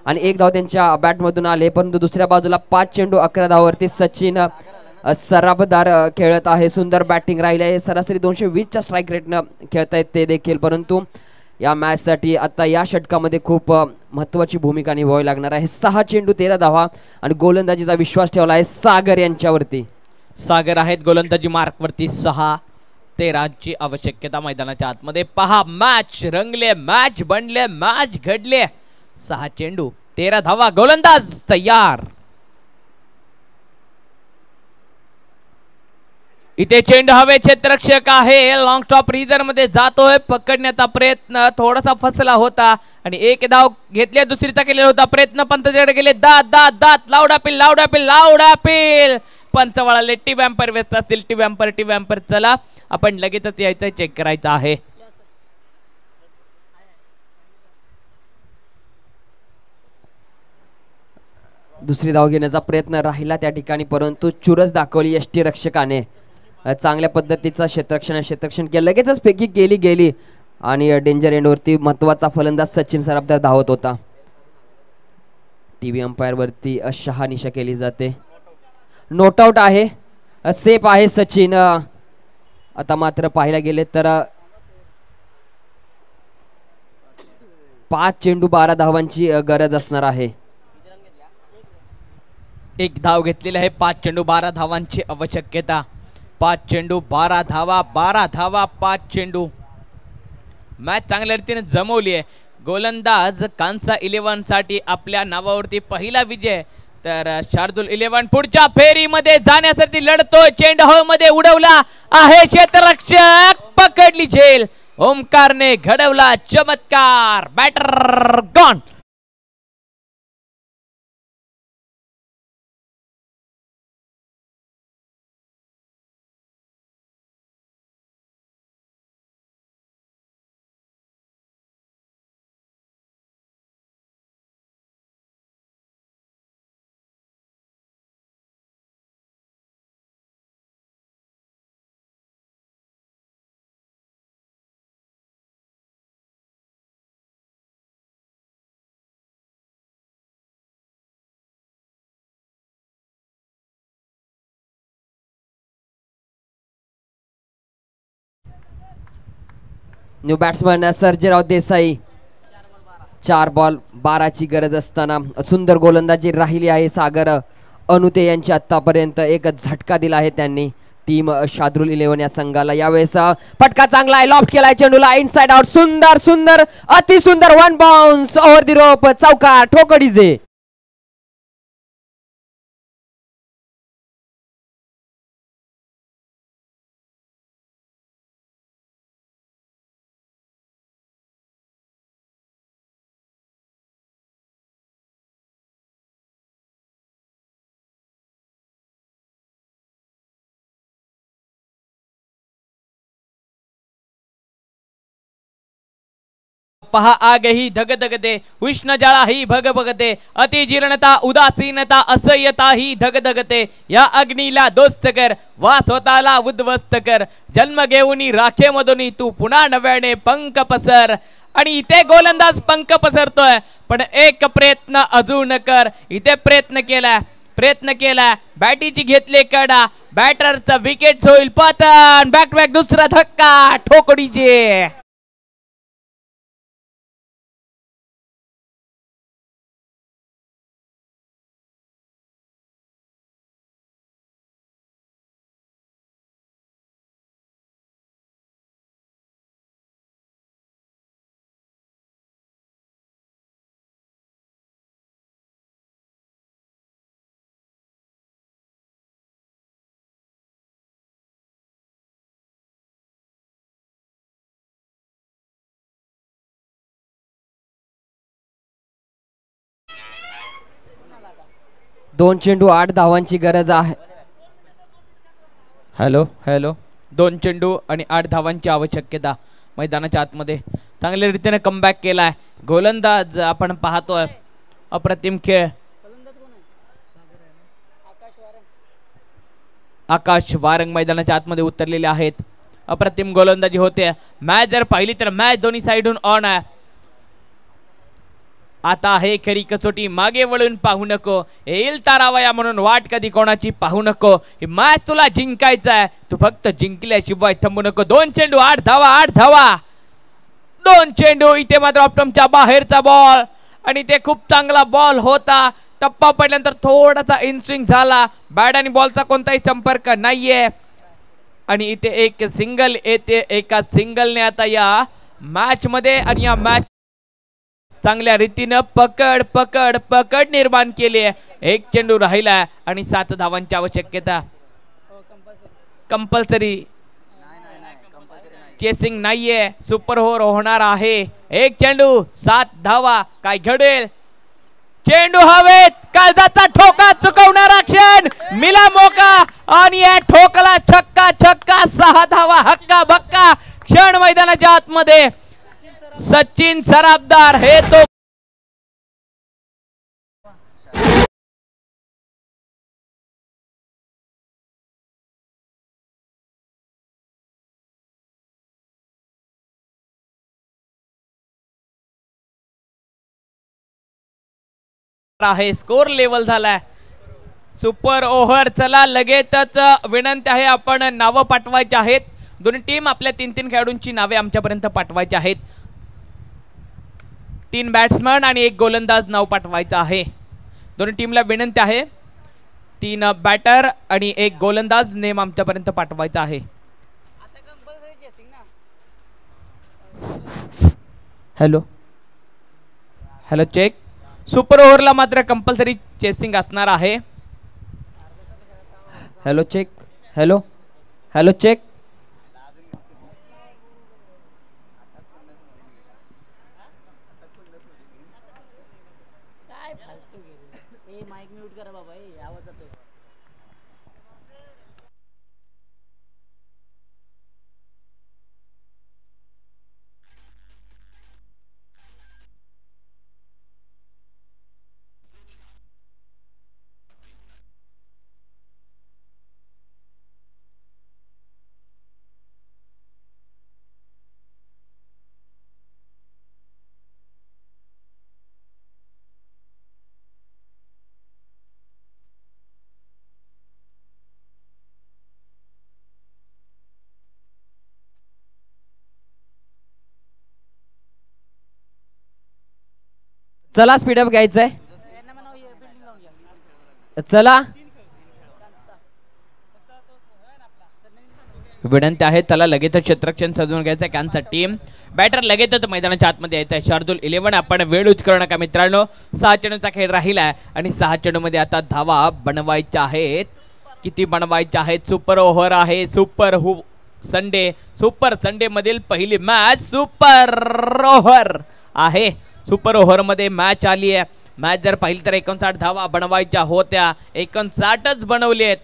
आणि 1 धाव त्यांच्या बॅटमधून आले. परंतु दुसऱ्या बाजूला 5 चेंडू 11 धावावरती सचिन सराफदार खेळत आहे. सुंदर बॅटिंग राहिली आहे. सरासरी 220च्या स्ट्राईक रेटनं खेळत आहेत ते देखील. परंतु या मॅचसाठी आता या षटकामध्ये खूप महत्वाची भूमिका निभावावी लागणार आहे. 6 चेंडू 13 धावा आणि गोलंदाजीचा विश्वास ठेवला आहे सागर यांच्यावरती. सागर आहेत गोलंदाजी मार्क वरती. 6-13ची आवश्यकता मैदानाच्या आतमध्ये. पहा मॅच रंगले, मॅच बनले, मॅच घडले. 6 चेंडू 13 धावा. गोलंदाज तयार. इथे चेंडू हवे. क्षेत्ररक्षक आहे. लॉंग स्टॉप रिझर मध्ये जातोय. पकडण्याचा प्रयत्न थोडासा फसला होता आणि 1 धाव घेतल्या. दुसरीचा केलेला होता प्रयत्न. पंतच्याकडे गेले. दात दात दात लावडा पिल लावडा पिल लावडा पिल. पंच वळाले. टी वॅम्पर व्यस्त असतील. टी वॅम्पर. चला आपण लगेचच यायचं चेक करायचं आहे. दुसरी धाव घेण्याचा प्रयत्न राहिला त्या ठिकाणी परंतु चुरस दाखवली यष्टी रक्षकाने. चांगल्या पद्धतीचा क्षेत्ररक्षण केलं. लगेचच फेकी केली गेली आणि डेंजर एंडवरती महत्वाचा फलंदाज सचिन सराफदार धावत होता. टीव्ही अंपायर वरती शहानिशा केली जाते. नोट आउट आहे. सेफ आहे सचिन. आता मात्र पाहायला गेले तर 5 चेंडू 12 धावांची गरज असणार आहे. 1 धाव घेतलेली आहे. 5 चेंडू 12 धावांची आवश्यकता. 5 चेंडू 12 धावा, 12 धावा 5 चेंडू. मॅच चांगल्या रीतीने जमवली आहे. गोलंदाज कांसा 11 साठी आपल्या नावावरती पहिला विजय. तर शार्दूल 11 पुढच्या फेरीमध्ये जाण्यासाठी लढतोय. चेंडू हवेमध्ये उडवला आहे क्षेत्ररक्षक, पकडली झेल. ओमकारने घडवला चमत्कार. Batter gone. New batsman Sarjerao Desai. 4 ball 12 ची गरज असताना सुंदर गोलंदाजी राहिली आहे. सागर अनुते यांची आतापर्यंत एक झटका दिला आहे त्यांनी टीम शार्दूल 11 या संघाला. यावेळेस फटका चांगला आहे, लॉफ्ट केलाय चेंडूला, इनसाइड आउट. सुंदर सुंदर अति सुंदर 1 बाउन्स ओव्हर दी रोप, चौकार, ठोकळीजे. पहा आग ही धगधगते, उष्ण ज्वाळा ही भगभगते, अतिजीर्णता उदासीनता असह्यता ही धगधगते. या अग्नीला दोस्त कर, वा स्वतःला उद्ध्वस्त कर. जन्म घेऊन राखेमधून तू पुन्हा नव्याने पंख पसर. आणि इथे गोलंदाज पंख पसरतोय, पण एक प्रयत्न अजून कर. इथे प्रयत्न केला बॅटीची घेतले कडा, बॅटरचा विकेट होईल पतन. बॅक टू बॅक दुसरा धक्का, ठोकळीचे. दोन चेंडू 8 धावांची गरज आहे. हॅलो 2 चेंडू आणि 8 धावांची आवश्यकता. मैदानाच्या आतमध्ये चांगल्या रीतीने कमबॅक केलाय गोलंदाज. आपण पाहतोय अप्रतिम खेळ. आकाश वारंग मैदानाच्या आतमध्ये उतरलेले आहेत. अप्रतिम गोलंदाजी होते. मॅच जर पाहिली तर मॅच दोन्ही साइडून ऑन आहे. आता आहे खरी कसोटी, मागे वळून पाहू नको. येईल तारावया म्हणून वाट कधी कोणाची पाहू नको. ही मॅच तुला जिंकायचा आहे, तू फक्त जिंकल्याशिवाय थांबू नको. 2 चेंडू 8 धावा, 8 धावा. 2 चेंडू. इथे मात्र ऑप्टमच्या बाहेरचा बॉल, आणि ते खूप चांगला बॉल होता. टप्पा पडल्यानंतर थोडासा इनस्विंग झाला. बॅट आणि बॉलचा कोणताही संपर्क नाहीये. आणि इथे एक सिंगल येते. एका सिंगलने आता या मॅच मध्ये आणि या मॅच चांगल्या रीतीने पकड पकड पकड निर्माण केली आहे. 1 चेंडू राहिला आणि 7 धावांची आवश्यकता. कंपल्सरी चेसिंग नाहीये, सुपर ओव्हर होणार आहे. 1 चेंडू 7 धावा. काय घडेल? चेंडू हवेत, काळजाचा ठोका चुकवणारा क्षण, मिला मोका आणि या ठोकला छक्का. छक्का 6 धावा, हक्का बक्का क्षण मैदानाच्या आतमध्ये. सचिन सराबदार हे तो आहे. स्कोर लेवल झालाय. Super over. चला लगेचच विनंती आहे, आपण नावं पाठवायची आहेत. दोन्ही टीम आपल्या 3-3 खेळाडूंची नावे आमच्यापर्यंत पाठवायची आहेत. 3 बॅट्समन आणि 1 गोलंदाज नाव पाठवायचं आहे. दोन्ही टीमला विनंती आहे, 3 बॅटर आणि 1 गोलंदाज नेम आमच्यापर्यंत पाठवायचा आहे. Hello hello check. सुपर ओव्हरला मात्र कंपल्सरी चेसिंग असणार आहे. Hello check. Hello hello check. चला स्पीडअप घ्यायचंय. चला विनंती आहे त्याला लगेचच क्षेत्ररक्षण सजवून घ्यायचं कॅनचा टीम. बॅटर लगेचच मैदानाच्या आतमध्ये यायचं आहे. शार्दूल 11 आपण वेळ करू नका मित्रांनो. 6 चेंडूचा खेळ राहिला आणि 6 चेंडूमध्ये आता धावा बनवायच्या आहेत. किती बनवायच्या आहेत? सुपर ओव्हर आहे. सुपर संडे मधील पहिली मॅच सुपर ओव्हर आहे. सुपर ओव्हर मध्ये मॅच आली आहे. मॅच जर पाहिली तर 59 धावा बनवायच्या होत्या, 59च बनवली आहेत.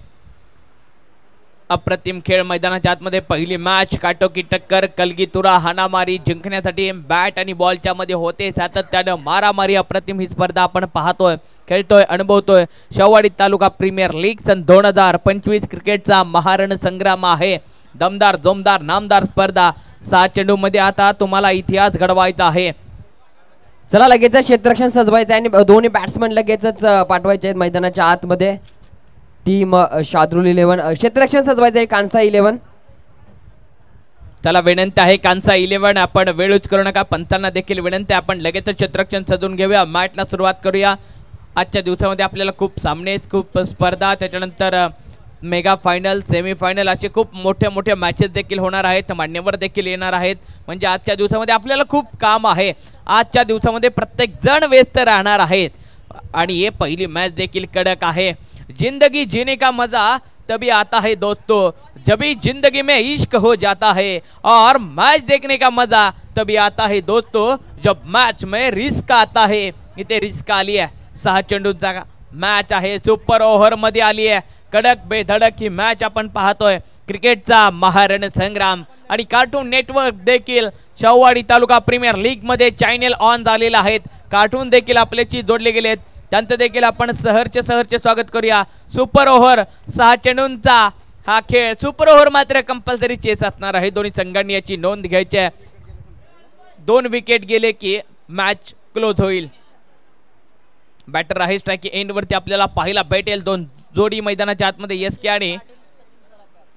अप्रतिम खेळ मैदानाच्या आतमध्ये पहिली मॅच. काटोकी टक्कर, कलगीतुरा हाणामारी जिंकण्यासाठी बॅट आणि बॉलच्या मध्ये होते सातत्यानं मारामारी. अप्रतिम ही स्पर्धा आपण पाहतोय, खेळतोय, अनुभवतोय. शेववाडी तालुका प्रीमियर लीग सन 2025 क्रिकेटचा महारण संग्राम आहे. दमदार जोमदार नामदार स्पर्धा. 6 चेंडू मध्ये आता तुम्हाला इतिहास घडवायचा आहे. चला लगेचच क्षेत्ररक्षण सजवायचं आहे आणि दोन्ही बॅट्समन लगेचच पाठवायचे आहेत मैदानाच्या आतमध्ये. टीम शार्दूल 11 क्षेत्ररक्षण सजवायचं आहे. कांसा 11 त्याला विनंती आहे. कांसा 11 आपण वेळ करू नका. पंचांना देखील विनंती आहे आपण लगेचच क्षेत्ररक्षण सजवून घेऊया. मॅचला सुरुवात करूया. आजच्या दिवसामध्ये आपल्याला खूप सामने, खूप स्पर्धा, त्याच्यानंतर मेगा फायनल, सेमी फायनल असे खूप मोठे मॅचेस देखील होणार आहेत. मान्यवर देखील येणार आहेत. म्हणजे आजच्या दिवसामध्ये आपल्याला खूप काम आहे. आजच्या दिवसामध्ये प्रत्येक जण व्यस्त राहणार आहेत आणि ये पहिली मॅच देखील कडक आहे. जिंदगी जीने का मजा तभी आता है दोस्तों, जभी जिंदगी में इश्क हो जाता है, और मैच देखने का मजा तभी आता है दोस्तों जब मैच में रिस्क आता है. इथे रिस्क आली आहे. 6 चेंडूंचा मॅच आहे. सुपर ओव्हर मध्ये आली आहे. कडक बेधडक ही मॅच आपण पाहतोय. क्रिकेटचा महारण संग्राम आणि कार्टून नेटवर्क देखील शेववाडी तालुका प्रीमियर लीग मध्ये चॅनल ऑन झालेले आहेत. कार्टून देखील आपल्याशी जोडले गेलेत. त्यांचं देखील आपण सहर्ष स्वागत करूया. सुपर ओव्हर 6 चेंडूंचा हा खेळ. सुपर ओव्हर मात्र कंपल्सरी चेस असणार आहे. दोन्ही संघांनी याची नोंद घ्यायची आहे. 2 विकेट गेले की मॅच क्लोज होईल. बॅटर आहे स्ट्राईक एंड वरती आपल्याला पाहायला भेटेल 2 जोडी मैदानाच्या आतमध्ये. एस के आणि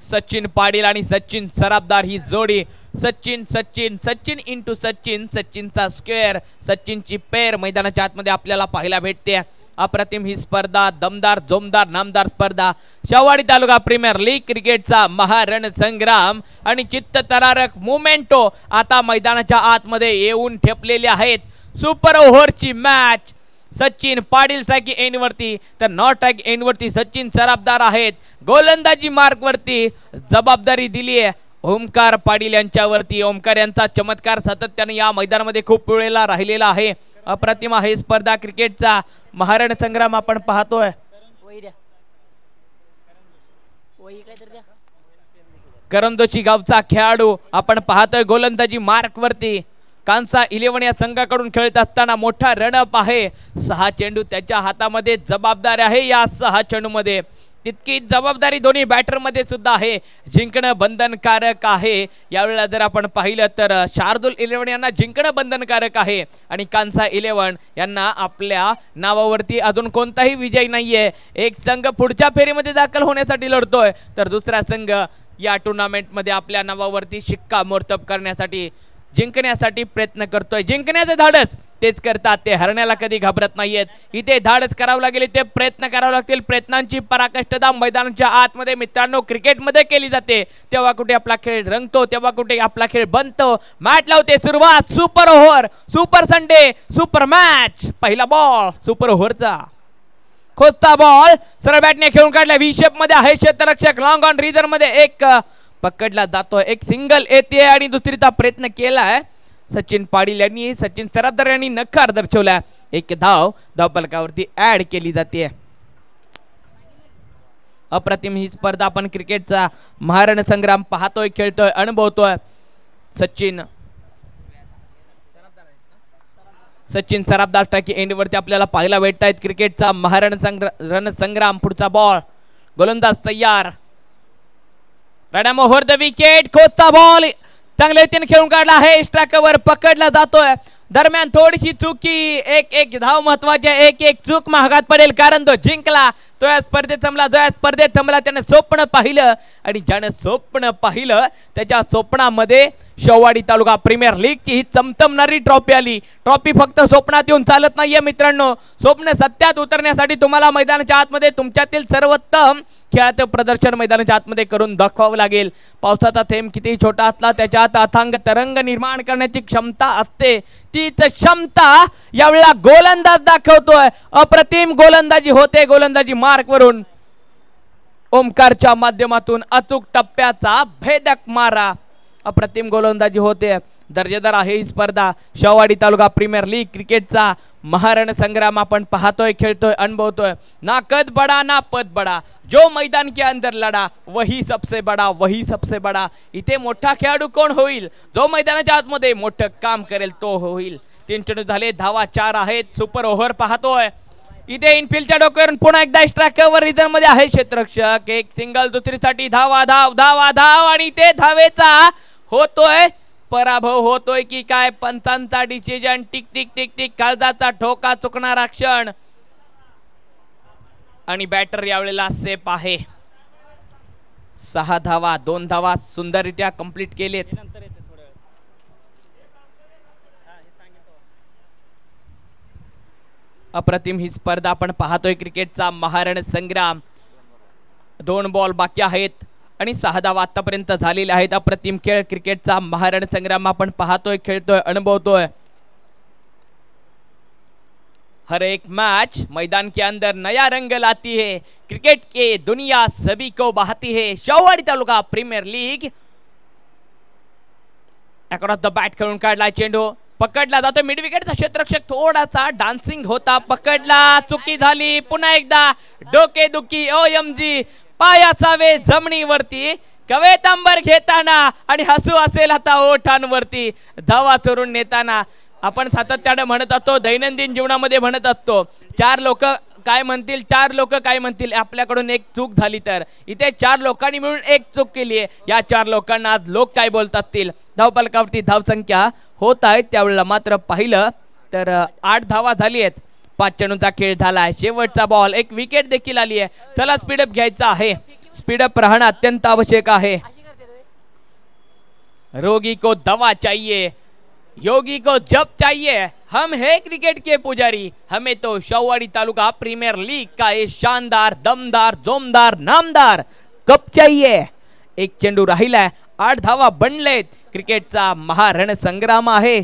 सचिन पाटील आणि सचिन सराबदार ही जोडी. सचिन इंटू सचिनचा स्क्वेअर, सचिनची पेर मैदानाच्या आतमध्ये आपल्याला पाहायला भेटते. अप्रतिम ही स्पर्धा. दमदार जोमदार नामदार स्पर्धा. शेववाडी तालुका प्रीमियर लीग क्रिकेटचा महारण संग्राम आणि चित्तथरारक मोमेंटो आता मैदानाच्या आतमध्ये येऊन ठेपलेले आहेत. सुपर ओव्हरची match. Sachin Patil strike end वरती तर नॉट स्ट्राईक एंड वरती सचिन सराबदार आहेत. गोलंदाजी मार्क वरती जबाबदारी दिली आहे ओमकार पाटील यांच्यावरती. ओमकार यांचा चमत्कार सातत्याने या मैदानामध्ये खूप वेळेला राहिलेला आहे. अप्रतिम आहे स्पर्धा. क्रिकेटचा महारण संग्राम आपण पाहतोय. करंजोशी गावचा खेळाडू आपण पाहतोय गोलंदाजी मार्क वरती. कांसा 11 या संघाकडून खेळत असताना मोठा रनअप आहे. 6 चेंडू त्याच्या हातामध्ये. जबाबदारी आहे या 6 चेंडू मध्ये. तितकी जबाबदारी दोन्ही बॅटर मध्ये सुद्धा आहे. जिंकणं बंधनकारक आहे. यावेळेला जर आपण पाहिलं तर शार्दूल 11 यांना जिंकणं बंधनकारक आहे आणि कांसा 11 यांना आपल्या नावावरती अजून कोणताही विजय नाहीये. एक संघ पुढच्या फेरीमध्ये दाखल होण्यासाठी लढतोय तर दुसरा संघ या टुर्नामेंट मध्ये आपल्या नावावरती शिक्कामोर्तब करण्यासाठी जिंकण्यासाठी प्रयत्न करतोय. जिंकण्याचं धाडस तेच करतात, ते हरण्याला कधी घाबरत नाहीयेत. इथे धाडस करावं लागेल, इथे प्रयत्न करावे लागतील. प्रयत्नांची पराकाष्ठता मैदानाच्या आतमध्ये मित्रांनो क्रिकेटमध्ये केली जाते. तेव्हा कुठे आपला खेळ रंगतो, तेव्हा कुठे आपला खेळ बनतो. मॅच लावते सुरुवात. Super over, super Sunday, super match. पहिला बॉल सुपर ओव्हरचा. खोचता बॉल सरळ बॅटने खेळून काढला. व्ही शेप मध्ये आहे क्षेत्ररक्षक. लॉंग ऑन रिझर मध्ये एक पकडला जातोय. एक सिंगल येते आणि दुसरीचा प्रयत्न केलाय सचिन पाटील यांनी. सचिन सराफदार यांनी नकार दर्शवला. एक धावफलकावरती ऍड केली जाते. अप्रतिम ही स्पर्धा आपण क्रिकेटचा महारण संग्राम पाहतोय, खेळतोय, अनुभवतोय. सचिन सराफदार टाकी एंड वरती आपल्याला पाहायला भेटत आहेत. क्रिकेटचा महारण रणसंग्राम. पुढचा बॉल, गोलंदाज तयार. रॅडम ओव्हर द विकेट. खोचता बॉल चांगल्या रीतीने खेळून काढला आहे. स्ट्रायकवर पकडला जातोय. दरम्यान थोडीशी चुकी. एक धाव महत्वाची आहे. एक चूक महागात पडेल, कारण तो जिंकला. तो या स्पर्धेत थांबला. जो या स्पर्धेत थांबला त्याने स्वप्न पाहिलं, आणि ज्याने स्वप्न पाहिलं त्याच्या स्वप्नामध्ये शेववाडी तालुका प्रीमियर लीगची ही चमचमणारी ट्रॉफी आली. ट्रॉफी फक्त स्वप्नात येऊन चालत नाहीये मित्रांनो. स्वप्न सत्यात उतरण्यासाठी तुम्हाला मैदानाच्या आतमध्ये तुमच्यातील सर्वोत्तम खेळाचं प्रदर्शन मैदानाच्या आतमध्ये करून दाखवावं लागेल. पावसाचा थेंब कितीही छोटा असला त्याच्यात अथांग तरंग निर्माण करण्याची क्षमता असते. तीच क्षमता यावेळेला गोलंदाज दाखवतोय. अप्रतिम गोलंदाजी होते. गोलंदाजी मार्क वरून ओमकारच्या माध्यमातून अचूक टप्प्याचा भेदक मारा. अप्रतिम गोलंदाजी होते. दर्जेदार आहे ही स्पर्धा. शेववाडी तालुका प्रीमियर लीग क्रिकेटचा महारण संग्राम आपण पाहतोय, खेळतोय, अनुभवतोय. ना कद बडा ना पद बडा, जो मैदान के अंदर लढा वही सबसे बडा, वही सबसे बडा. इथे मोठा खेळाडू कोण होईल? जो मैदानाच्या आतमध्ये मोठं काम करेल तो होईल. 3 चेंडू झाले, धावा 4 आहेत. सुपर ओव्हर पाहतोय. इथे इनफिल्डच्या डोक्यावरून पुन्हा एकदा स्ट्रायकवर रिझन मध्ये आहे क्षेत्ररक्षक. एक सिंगल, दुसरीसाठी धावा धाव धावा धाव, आणि ते धावेचा होतोय पराभव. होतोय की काय? पंचांचा decision. Tick tick tick tick. काळजाचा ठोका चुकणारा क्षण, आणि बॅटर यावेळेला सेफ आहे. 6 धावा, 2 धावा सुंदररित्या कंप्लीट केलेत. अप्रतिम ही स्पर्धा आपण पाहतोय. क्रिकेटचा महारण संग्राम. 2 बॉल बाकी आहेत आणि 6 धावा आतापर्यंत झालेल्या आहेत. अप्रतिम खेळ. क्रिकेटचा महारण संग्राम आपण पाहतोय, खेळतोय, अनुभवतोय. हर एक मैच मैदान के अंदर नया रंग लाती है. क्रिकेट के दुनिया सभी को बहाती है. Shevwadi taluka premier league. Across the bat खेळून काढला. चेंडू पकडला जातो. मिड विकेटचा क्षेत्ररक्षक थोडासा डान्सिंग होता. पकडला, चुकी झाली. पुन्हा एकदा डोकेदुखी. OMG. पाय असावे जमिनीवरती, कवेतांबर घेताना, आणि हसू असेल आता ओठांवरती. धावा चोरून नेताना आपण सातत्याने म्हणत असतो, दैनंदिन जीवनामध्ये म्हणत असतो, 4 लोक काय म्हणतील, 4 लोक काय म्हणतील. आपल्याकडून एक चूक झाली तर इथे 4 लोकांनी मिळून एक चूक केली आहे. या 4 लोकांना आज लोक काय बोलत असतील. धावफलकावरती धावसंख्या होत आहेत. त्यावेळेला मात्र पाहिलं तर 8 धावा झाली आहेत. 5 चेंडूंचा खेळ झालाय. शेवटचा बॉल. एक विकेट देखील आली आहे. चला स्पीडअप घ्यायचा आहे. स्पीडअप राहणं अत्यंत आवश्यक आहे. रोगी को दवा चाहिए, योगी को जब चाहिए. हम है क्रिकेट के पुजारी, हमें तो शेववाडी तालुका प्रीमियर लीग का ये शानदार, दमदार, जोमदार, नामदार कप चाहिए. एक चेंडू राहिलाय. 8 धावा बनलेत. क्रिकेटचा महारण संग्राम आहे.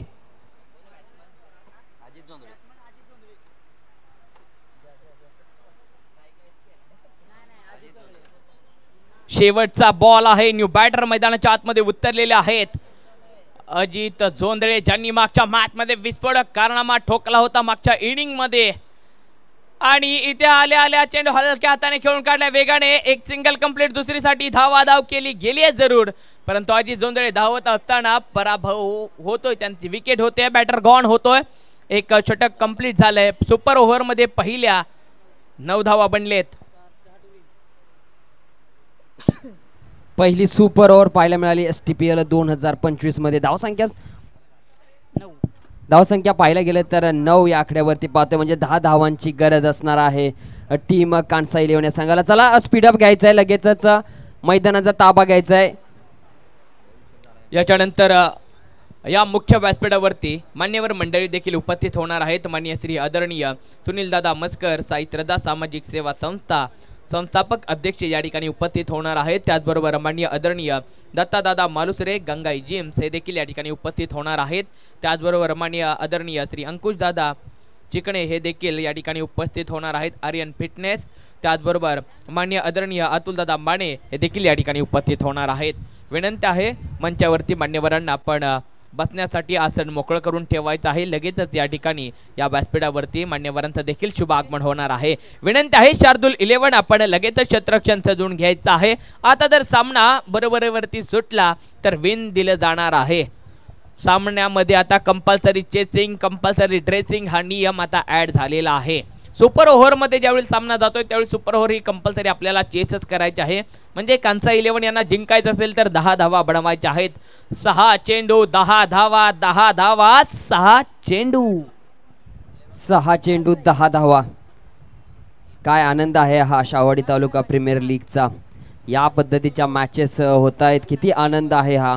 शेवटचा बॉल आहे. न्यू बॅटर मैदानाच्या आतमध्ये उतरलेले आहेत. अजित जोंधळे, ज्यांनी मागच्या मॅच मध्ये विस्फोटक कारनामा ठोकला होता मागच्या इनिंग मध्ये, आणि इथे आल्या आल्या चेंडू हलक्या हाताने खेळून काढला. वेगाने एक सिंगल कंप्लीट. दुसरीसाठी धावा धाव केली गेली आहे जरूर, परंतु अजित जोंधळे धावत असताना पराभव होतोय. त्यांची विकेट होते. बॅटर गॉन होतोय. एक षटक कंप्लीट झालंय. सुपर ओव्हर मध्ये पहिल्या 9 धावा बनलेत. पहिली सुपर ओव्हर पाहायला मिळाली STPL 2025 मध्ये. धावसंख्या पाहायला गेलं तर 9 या आकड्यावरती पाहतोय, म्हणजे 10 धावांची गरज असणार आहे टीम कांसाई लेवण्या संघाला. चला स्पीडअप घ्यायचा आहे. लगेचच मैदानाचा ताबा घ्यायचा आहे. याच्यानंतर या मुख्य व्यासपीठावरती मान्यवर मंडळी देखील उपस्थित होणार आहेत. माननीय श्री आदरणीय सुनील दादा मस्कर साई श्रद्धा सामाजिक सेवा संस्था संस्थापक अध्यक्ष या ठिकाणी उपस्थित होणार आहेत. त्याचबरोबर माननीय आदरणीय दत्तादादा मालुसरे गंगाई जिम्स हे देखील या ठिकाणी उपस्थित होणार आहेत. त्याचबरोबर माननीय आदरणीय श्री अंकुश दादा चिकणे हे देखील या ठिकाणी उपस्थित होणार आहेत. आर्यन फिटनेस. त्याचबरोबर माननीय आदरणीय अतुलदादा माने हे देखील या ठिकाणी उपस्थित होणार आहेत. विनंती आहे मंचावरती मान्यवरांना आपण बसण्यासाठी आसन मोकळं करून ठेवायचं आहे. लगेचच या ठिकाणी या व्यासपीठावरती मान्यवरांचं देखील शुभ आगमन होणार आहे. विनंती आहे शार्दूल 11 आपण लगेचच क्षेत्ररक्षण सजवून घ्यायचं आहे. आता जर सामना बरोबरीवरती सुटला तर विन दिलं जाणार आहे. सामन्यामध्ये आता कंपल्सरी चेसिंग कंपल्सरी ड्रेसिंग हा नियम आता ऍड झालेला आहे. सुपर ओव्हरमध्ये ज्यावेळी सामना जातोय त्यावेळी सुपर ओव्हर ही कंपल्सरी आपल्याला चेसच करायची आहे. म्हणजे कांसा 11 यांना जिंकायचं असेल तर 10 धावा बनवायच्या आहेत. 6 चेंडू 10 धावा 10 धावा 6 चेंडू 6 चेंडू 10 धावा. काय आनंद आहे हा शाहवाडी तालुका प्रीमियर लीगचा. या पद्धतीच्या मॅचेस होत आहेत. किती आनंद आहे हा.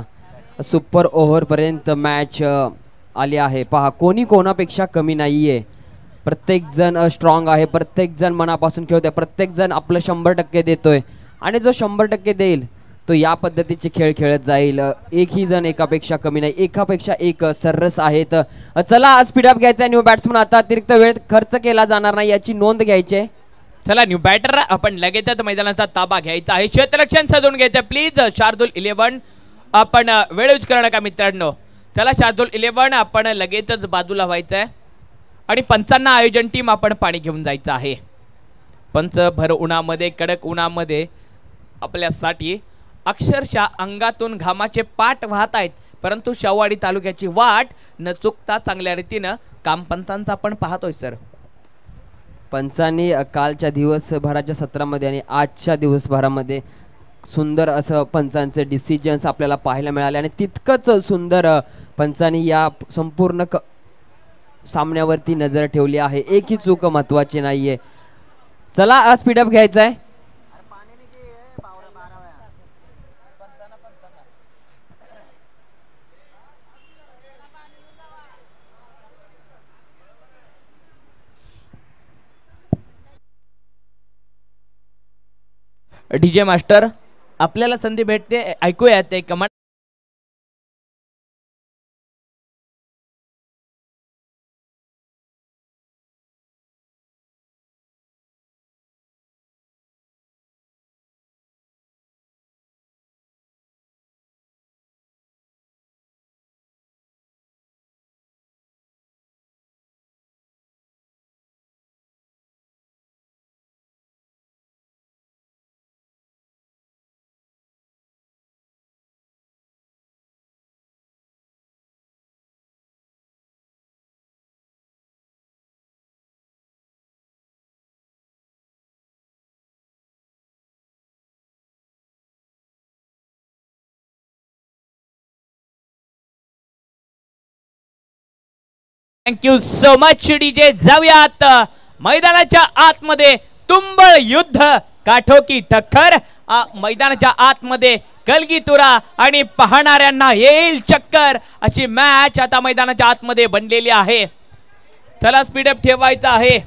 सुपर ओव्हर पर्यंत मॅच आली आहे. पहा कोणी कोणापेक्षा कमी नाहीये. प्रत्येक जण स्ट्रॉंग आहे. प्रत्येक जण मनापासून खेळतोय. प्रत्येक जण आपलं 100% देतोय आणि जो 100% देईल तो या पद्धतीचे खेळ खेळत जाईल. एकही जण एकापेक्षा कमी नाही. एकापेक्षा एक सर्रास आहेत. चला स्पीडअप घ्यायचा. न्यू बॅट्समन आता अतिरिक्त वेळ खर्च केला जाणार नाही याची नोंद घ्यायची आहे. चला न्यू बॅटर आपण लगेचच मैदानाचा ताबा घ्यायचा आहे. क्षेत्ररक्षण सजवून घ्यायचं प्लीज. शार्दूल 11 आपण वेळ यूज करू नका मित्रांनो. चला शार्दूल 11 आपण लगेचच बाजूला व्हायचं आहे आणि पंचांना आयोजन टीम आपण पाणी घेऊन जायचं आहे. पंच भर उन्हामध्ये कडक उन्हामध्ये आपल्यासाठी अक्षरशः अंगातून घामाचे पाट वाहत आहेत. परंतु शाहवाडी तालुक्याची वाट न चुकता चांगल्या रीतीनं काम पंचांचा आपण पाहतोय सर. पंचांनी कालच्या दिवसभराच्या सत्रामध्ये आणि आजच्या दिवसभरामध्ये सुंदर असं पंचांचे डिसिजन्स आपल्याला पाहायला मिळाले आणि तितकंच सुंदर पंचांनी या संपूर्ण सामन्यावरती नजर ठेवली आहे. एकही चूक महत्वाची नाहीये. चला स्पीडअप घ्यायचा आहे. डीजे मास्टर आपल्याला संधी भेटते. ऐकूया ते command. Thank you so much DJ. जाऊयात मैदानाच्या आतमध्ये. तुंबळ युद्ध काठोकी टक्कर. मैदानाच्या आतमध्ये कलगीतुरा आणि पाहणाऱ्यांना येईल चक्कर अशी मॅच आता मैदानाच्या आतमध्ये बनलेली आहे. चला स्पीडअप ठेवायचा आहे.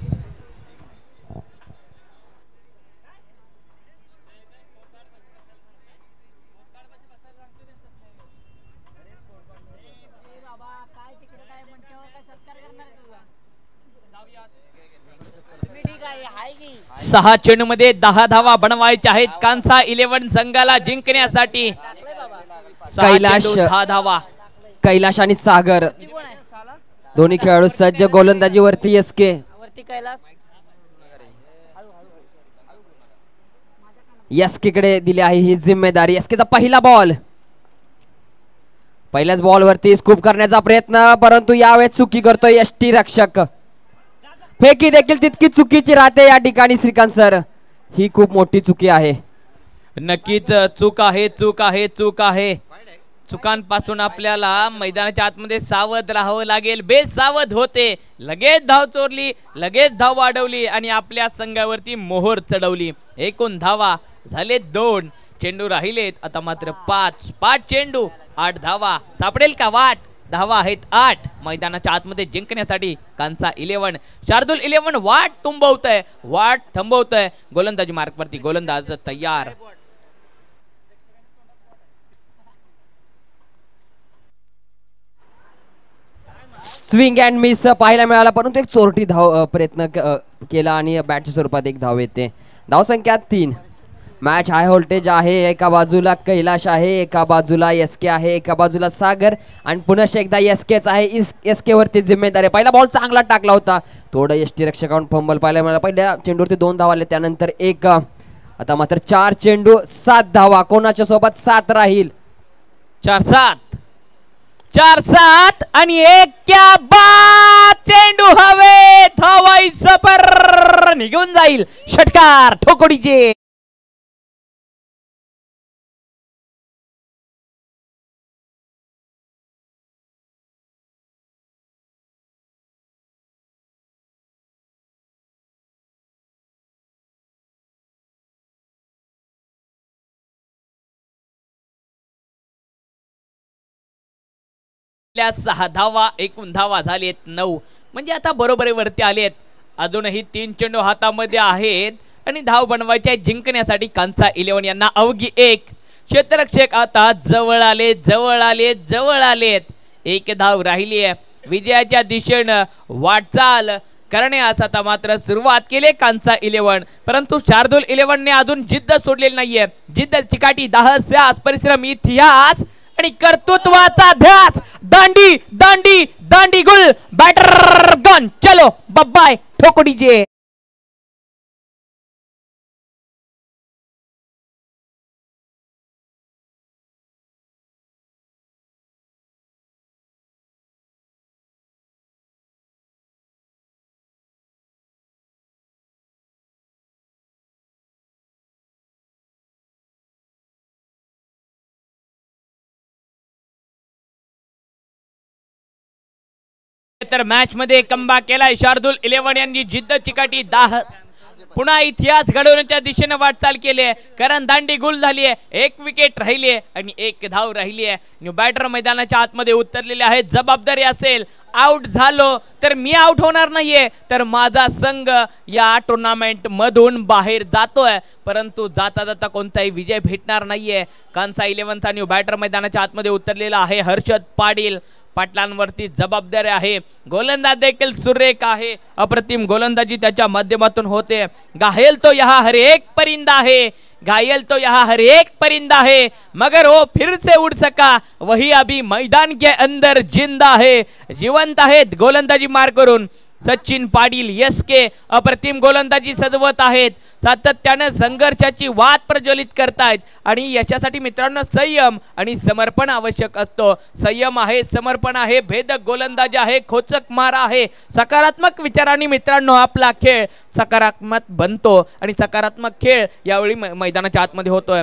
सहा चेंडू मध्ये 10 धावा बनवायच्या आहेत कांसा 11 संघाला जिंकण्यासाठी. कैलाश 10 धावा. कैलाश आणि सागर दोन्ही खेळाडू सज्ज गोलंदाजीवरती. एसके एसकेकडे दिली आहे ही जिम्मेदारी. एसकेचा पहिला बॉल. पहिल्याच बॉल वरती स्कूप करण्याचा प्रयत्न परंतु यावेळेस चुकी करतोय यष्टी रक्षक. फेकी देखील तितकी चुकीची राहते या ठिकाणी श्रीकांत सर. ही खूप मोठी चुकी आहे. नक्कीच चूक आहे चूक आहे चूक आहे. चुकांपासून आपल्याला मैदानाच्या आतमध्ये सावध राहावं लागेल. बेसावध होते लगेच धाव चोरली लगेच धाव वाढवली आणि आपल्या संघावरती मोहर चढवली. एकूण धावा झाले 2. चेंडू राहिलेत आता मात्र 5 चेंडू 8 धावा. सापडेल का वाट. धावा आहेत 8. मैदानाच्या आतमध्ये जिंकण्यासाठी कांचा 11. शार्दूल 11 वाट तुंबवतोय, वाट थांबवतोय. गोलंदाजी मार्कवरती गोलंदाज तयार. स्विंग अँड मिस पाहायला मिळाला, परंतु एक चोरटी धाव प्रयत्न केला आणि बॅटच्या स्वरूपात एक धाव येते. धावसंख्या 3. मॅच हाय व्होल्टेज आहे. एका बाजूला कैलाश आहे, एका बाजूला SK आहे, एका बाजूला सागर आणि पुन्हा एकदा SKच आहे. SK वरती जिम्मेदारी. पहिला बॉल चांगला टाकला होता, थोडं यष्टी रक्षकांना फंबल पाहायला मिळाला. पहिल्या चेंडूवरती 2 धावा आले, त्यानंतर एक. आता मात्र 4 चेंडू 7 धावा. कोणाच्या सोबत 7 राहील? 4-7 4-7 आणि एक क्या बात. चेंडू हवे, धावायचं पर निघून जाईल. षटकार ठोकळीचे. आपल्या 6 धावा, एकूण धावा झालेत 9. म्हणजे आता बरोबर वरती आलेत. अजूनही 3 चेंडू हातामध्ये आहेत आणि धाव बनवायचे जिंकण्यासाठी कांचा 11 यांना अवघी 1. क्षेत्ररक्षक आता जवळ आलेत. एक धाव राहिली आहे. विजयाच्या दिशेनं वाटचाल करण्यास आता मात्र सुरुवात केली कांचा 11. परंतु शार्दूल 11 ने अजून जिद्द सोडलेली नाहीये. जिद्द, चिकाटी, दाहस, परिश्रम, इतिहास आणि कर्तृत्वाचा ध्यास. दांडी दांडी दांडी गुल. Batter gone. चलो बाय ठोकड़ीचे. तर मॅच मध्ये कमबॅक केलाय शार्दूल 11 यांनी. जिद्द, चिकाटी, दाहस, पुन्हा इतिहास घडवण्याच्या दिशेने वाटचाल केली आहे. कारण दांडी गुल झाली आहे. 1 विकेट राहिली आहे आणि 1 धाव राहिली आहे. बॅटर मैदानाच्या आतमध्ये उतरलेले आहेत. जबाबदारी असेल, आउट झालो तर मी आउट होणार नाहीये, तर माझा संघ या टुर्नामेंट मधून बाहेर जातोय. परंतु जाता जाता कोणताही विजय भेटणार नाहीये. कांसा 11चा न्यू बॅटर मैदानाच्या आतमध्ये उतरलेला आहे. हर्षद पाटील. पाटलांवरती जबाबदारी आहे. गोलंदाज देखील सुरेख आहे. अप्रतिम गोलंदाजी त्याच्या माध्यमातून होते. घायल तो यहाँ हर एक परिंदा है, घायल तो यहाँ हर एक परिंदा है, मगर वो फिर से उड़ सका वही अभी मैदान के अंदर जिंदा है. जिवंत आहेत. गोलंदाजी मार करून सचिन पाटील SK अप्रतिम गोलंदाजी सजवत आहेत. सातत्याने संघर्षाची वाट प्रज्वलित करतायत आणि यशासाठी मित्रांनो संयम आणि समर्पण आवश्यक असतो. संयम आहे, समर्पण आहे, भेदक गोलंदाजी आहे, खोचक मारा आहे. सकारात्मक विचारांनी मित्रांनो आपला खेळ सकारात्मक बनतो आणि सकारात्मक खेळ यावेळी मैदानाच्या आतमध्ये होतोय.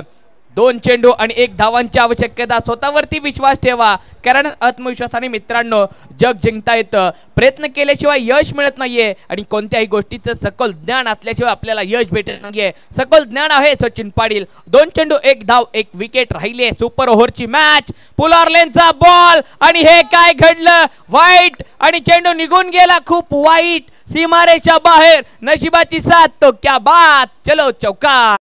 2 चेंडू आणि 1 धावांची आवश्यकता. स्वतःवरती विश्वास ठेवा, कारण आत्मविश्वासाने मित्रांनो जग जिंकता येतं. प्रयत्न केल्याशिवाय यश मिळत नाहीये आणि कोणत्याही गोष्टीचं सखोल ज्ञान असल्याशिवाय आपल्याला यश भेटत नाहीये. सखोल ज्ञान आहे सचिन पाटील. 2 चेंडू 1 धाव 1 विकेट राहिले. सुपर ओव्हरची मॅच. पुलारलेनचा बॉल आणि हे काय घडलं. वाईट आणि चेंडू निघून गेला. खूप वाईट. सीमारेषा बाहेर. नशिबाची साथ तो क्या बात. चलो चौका.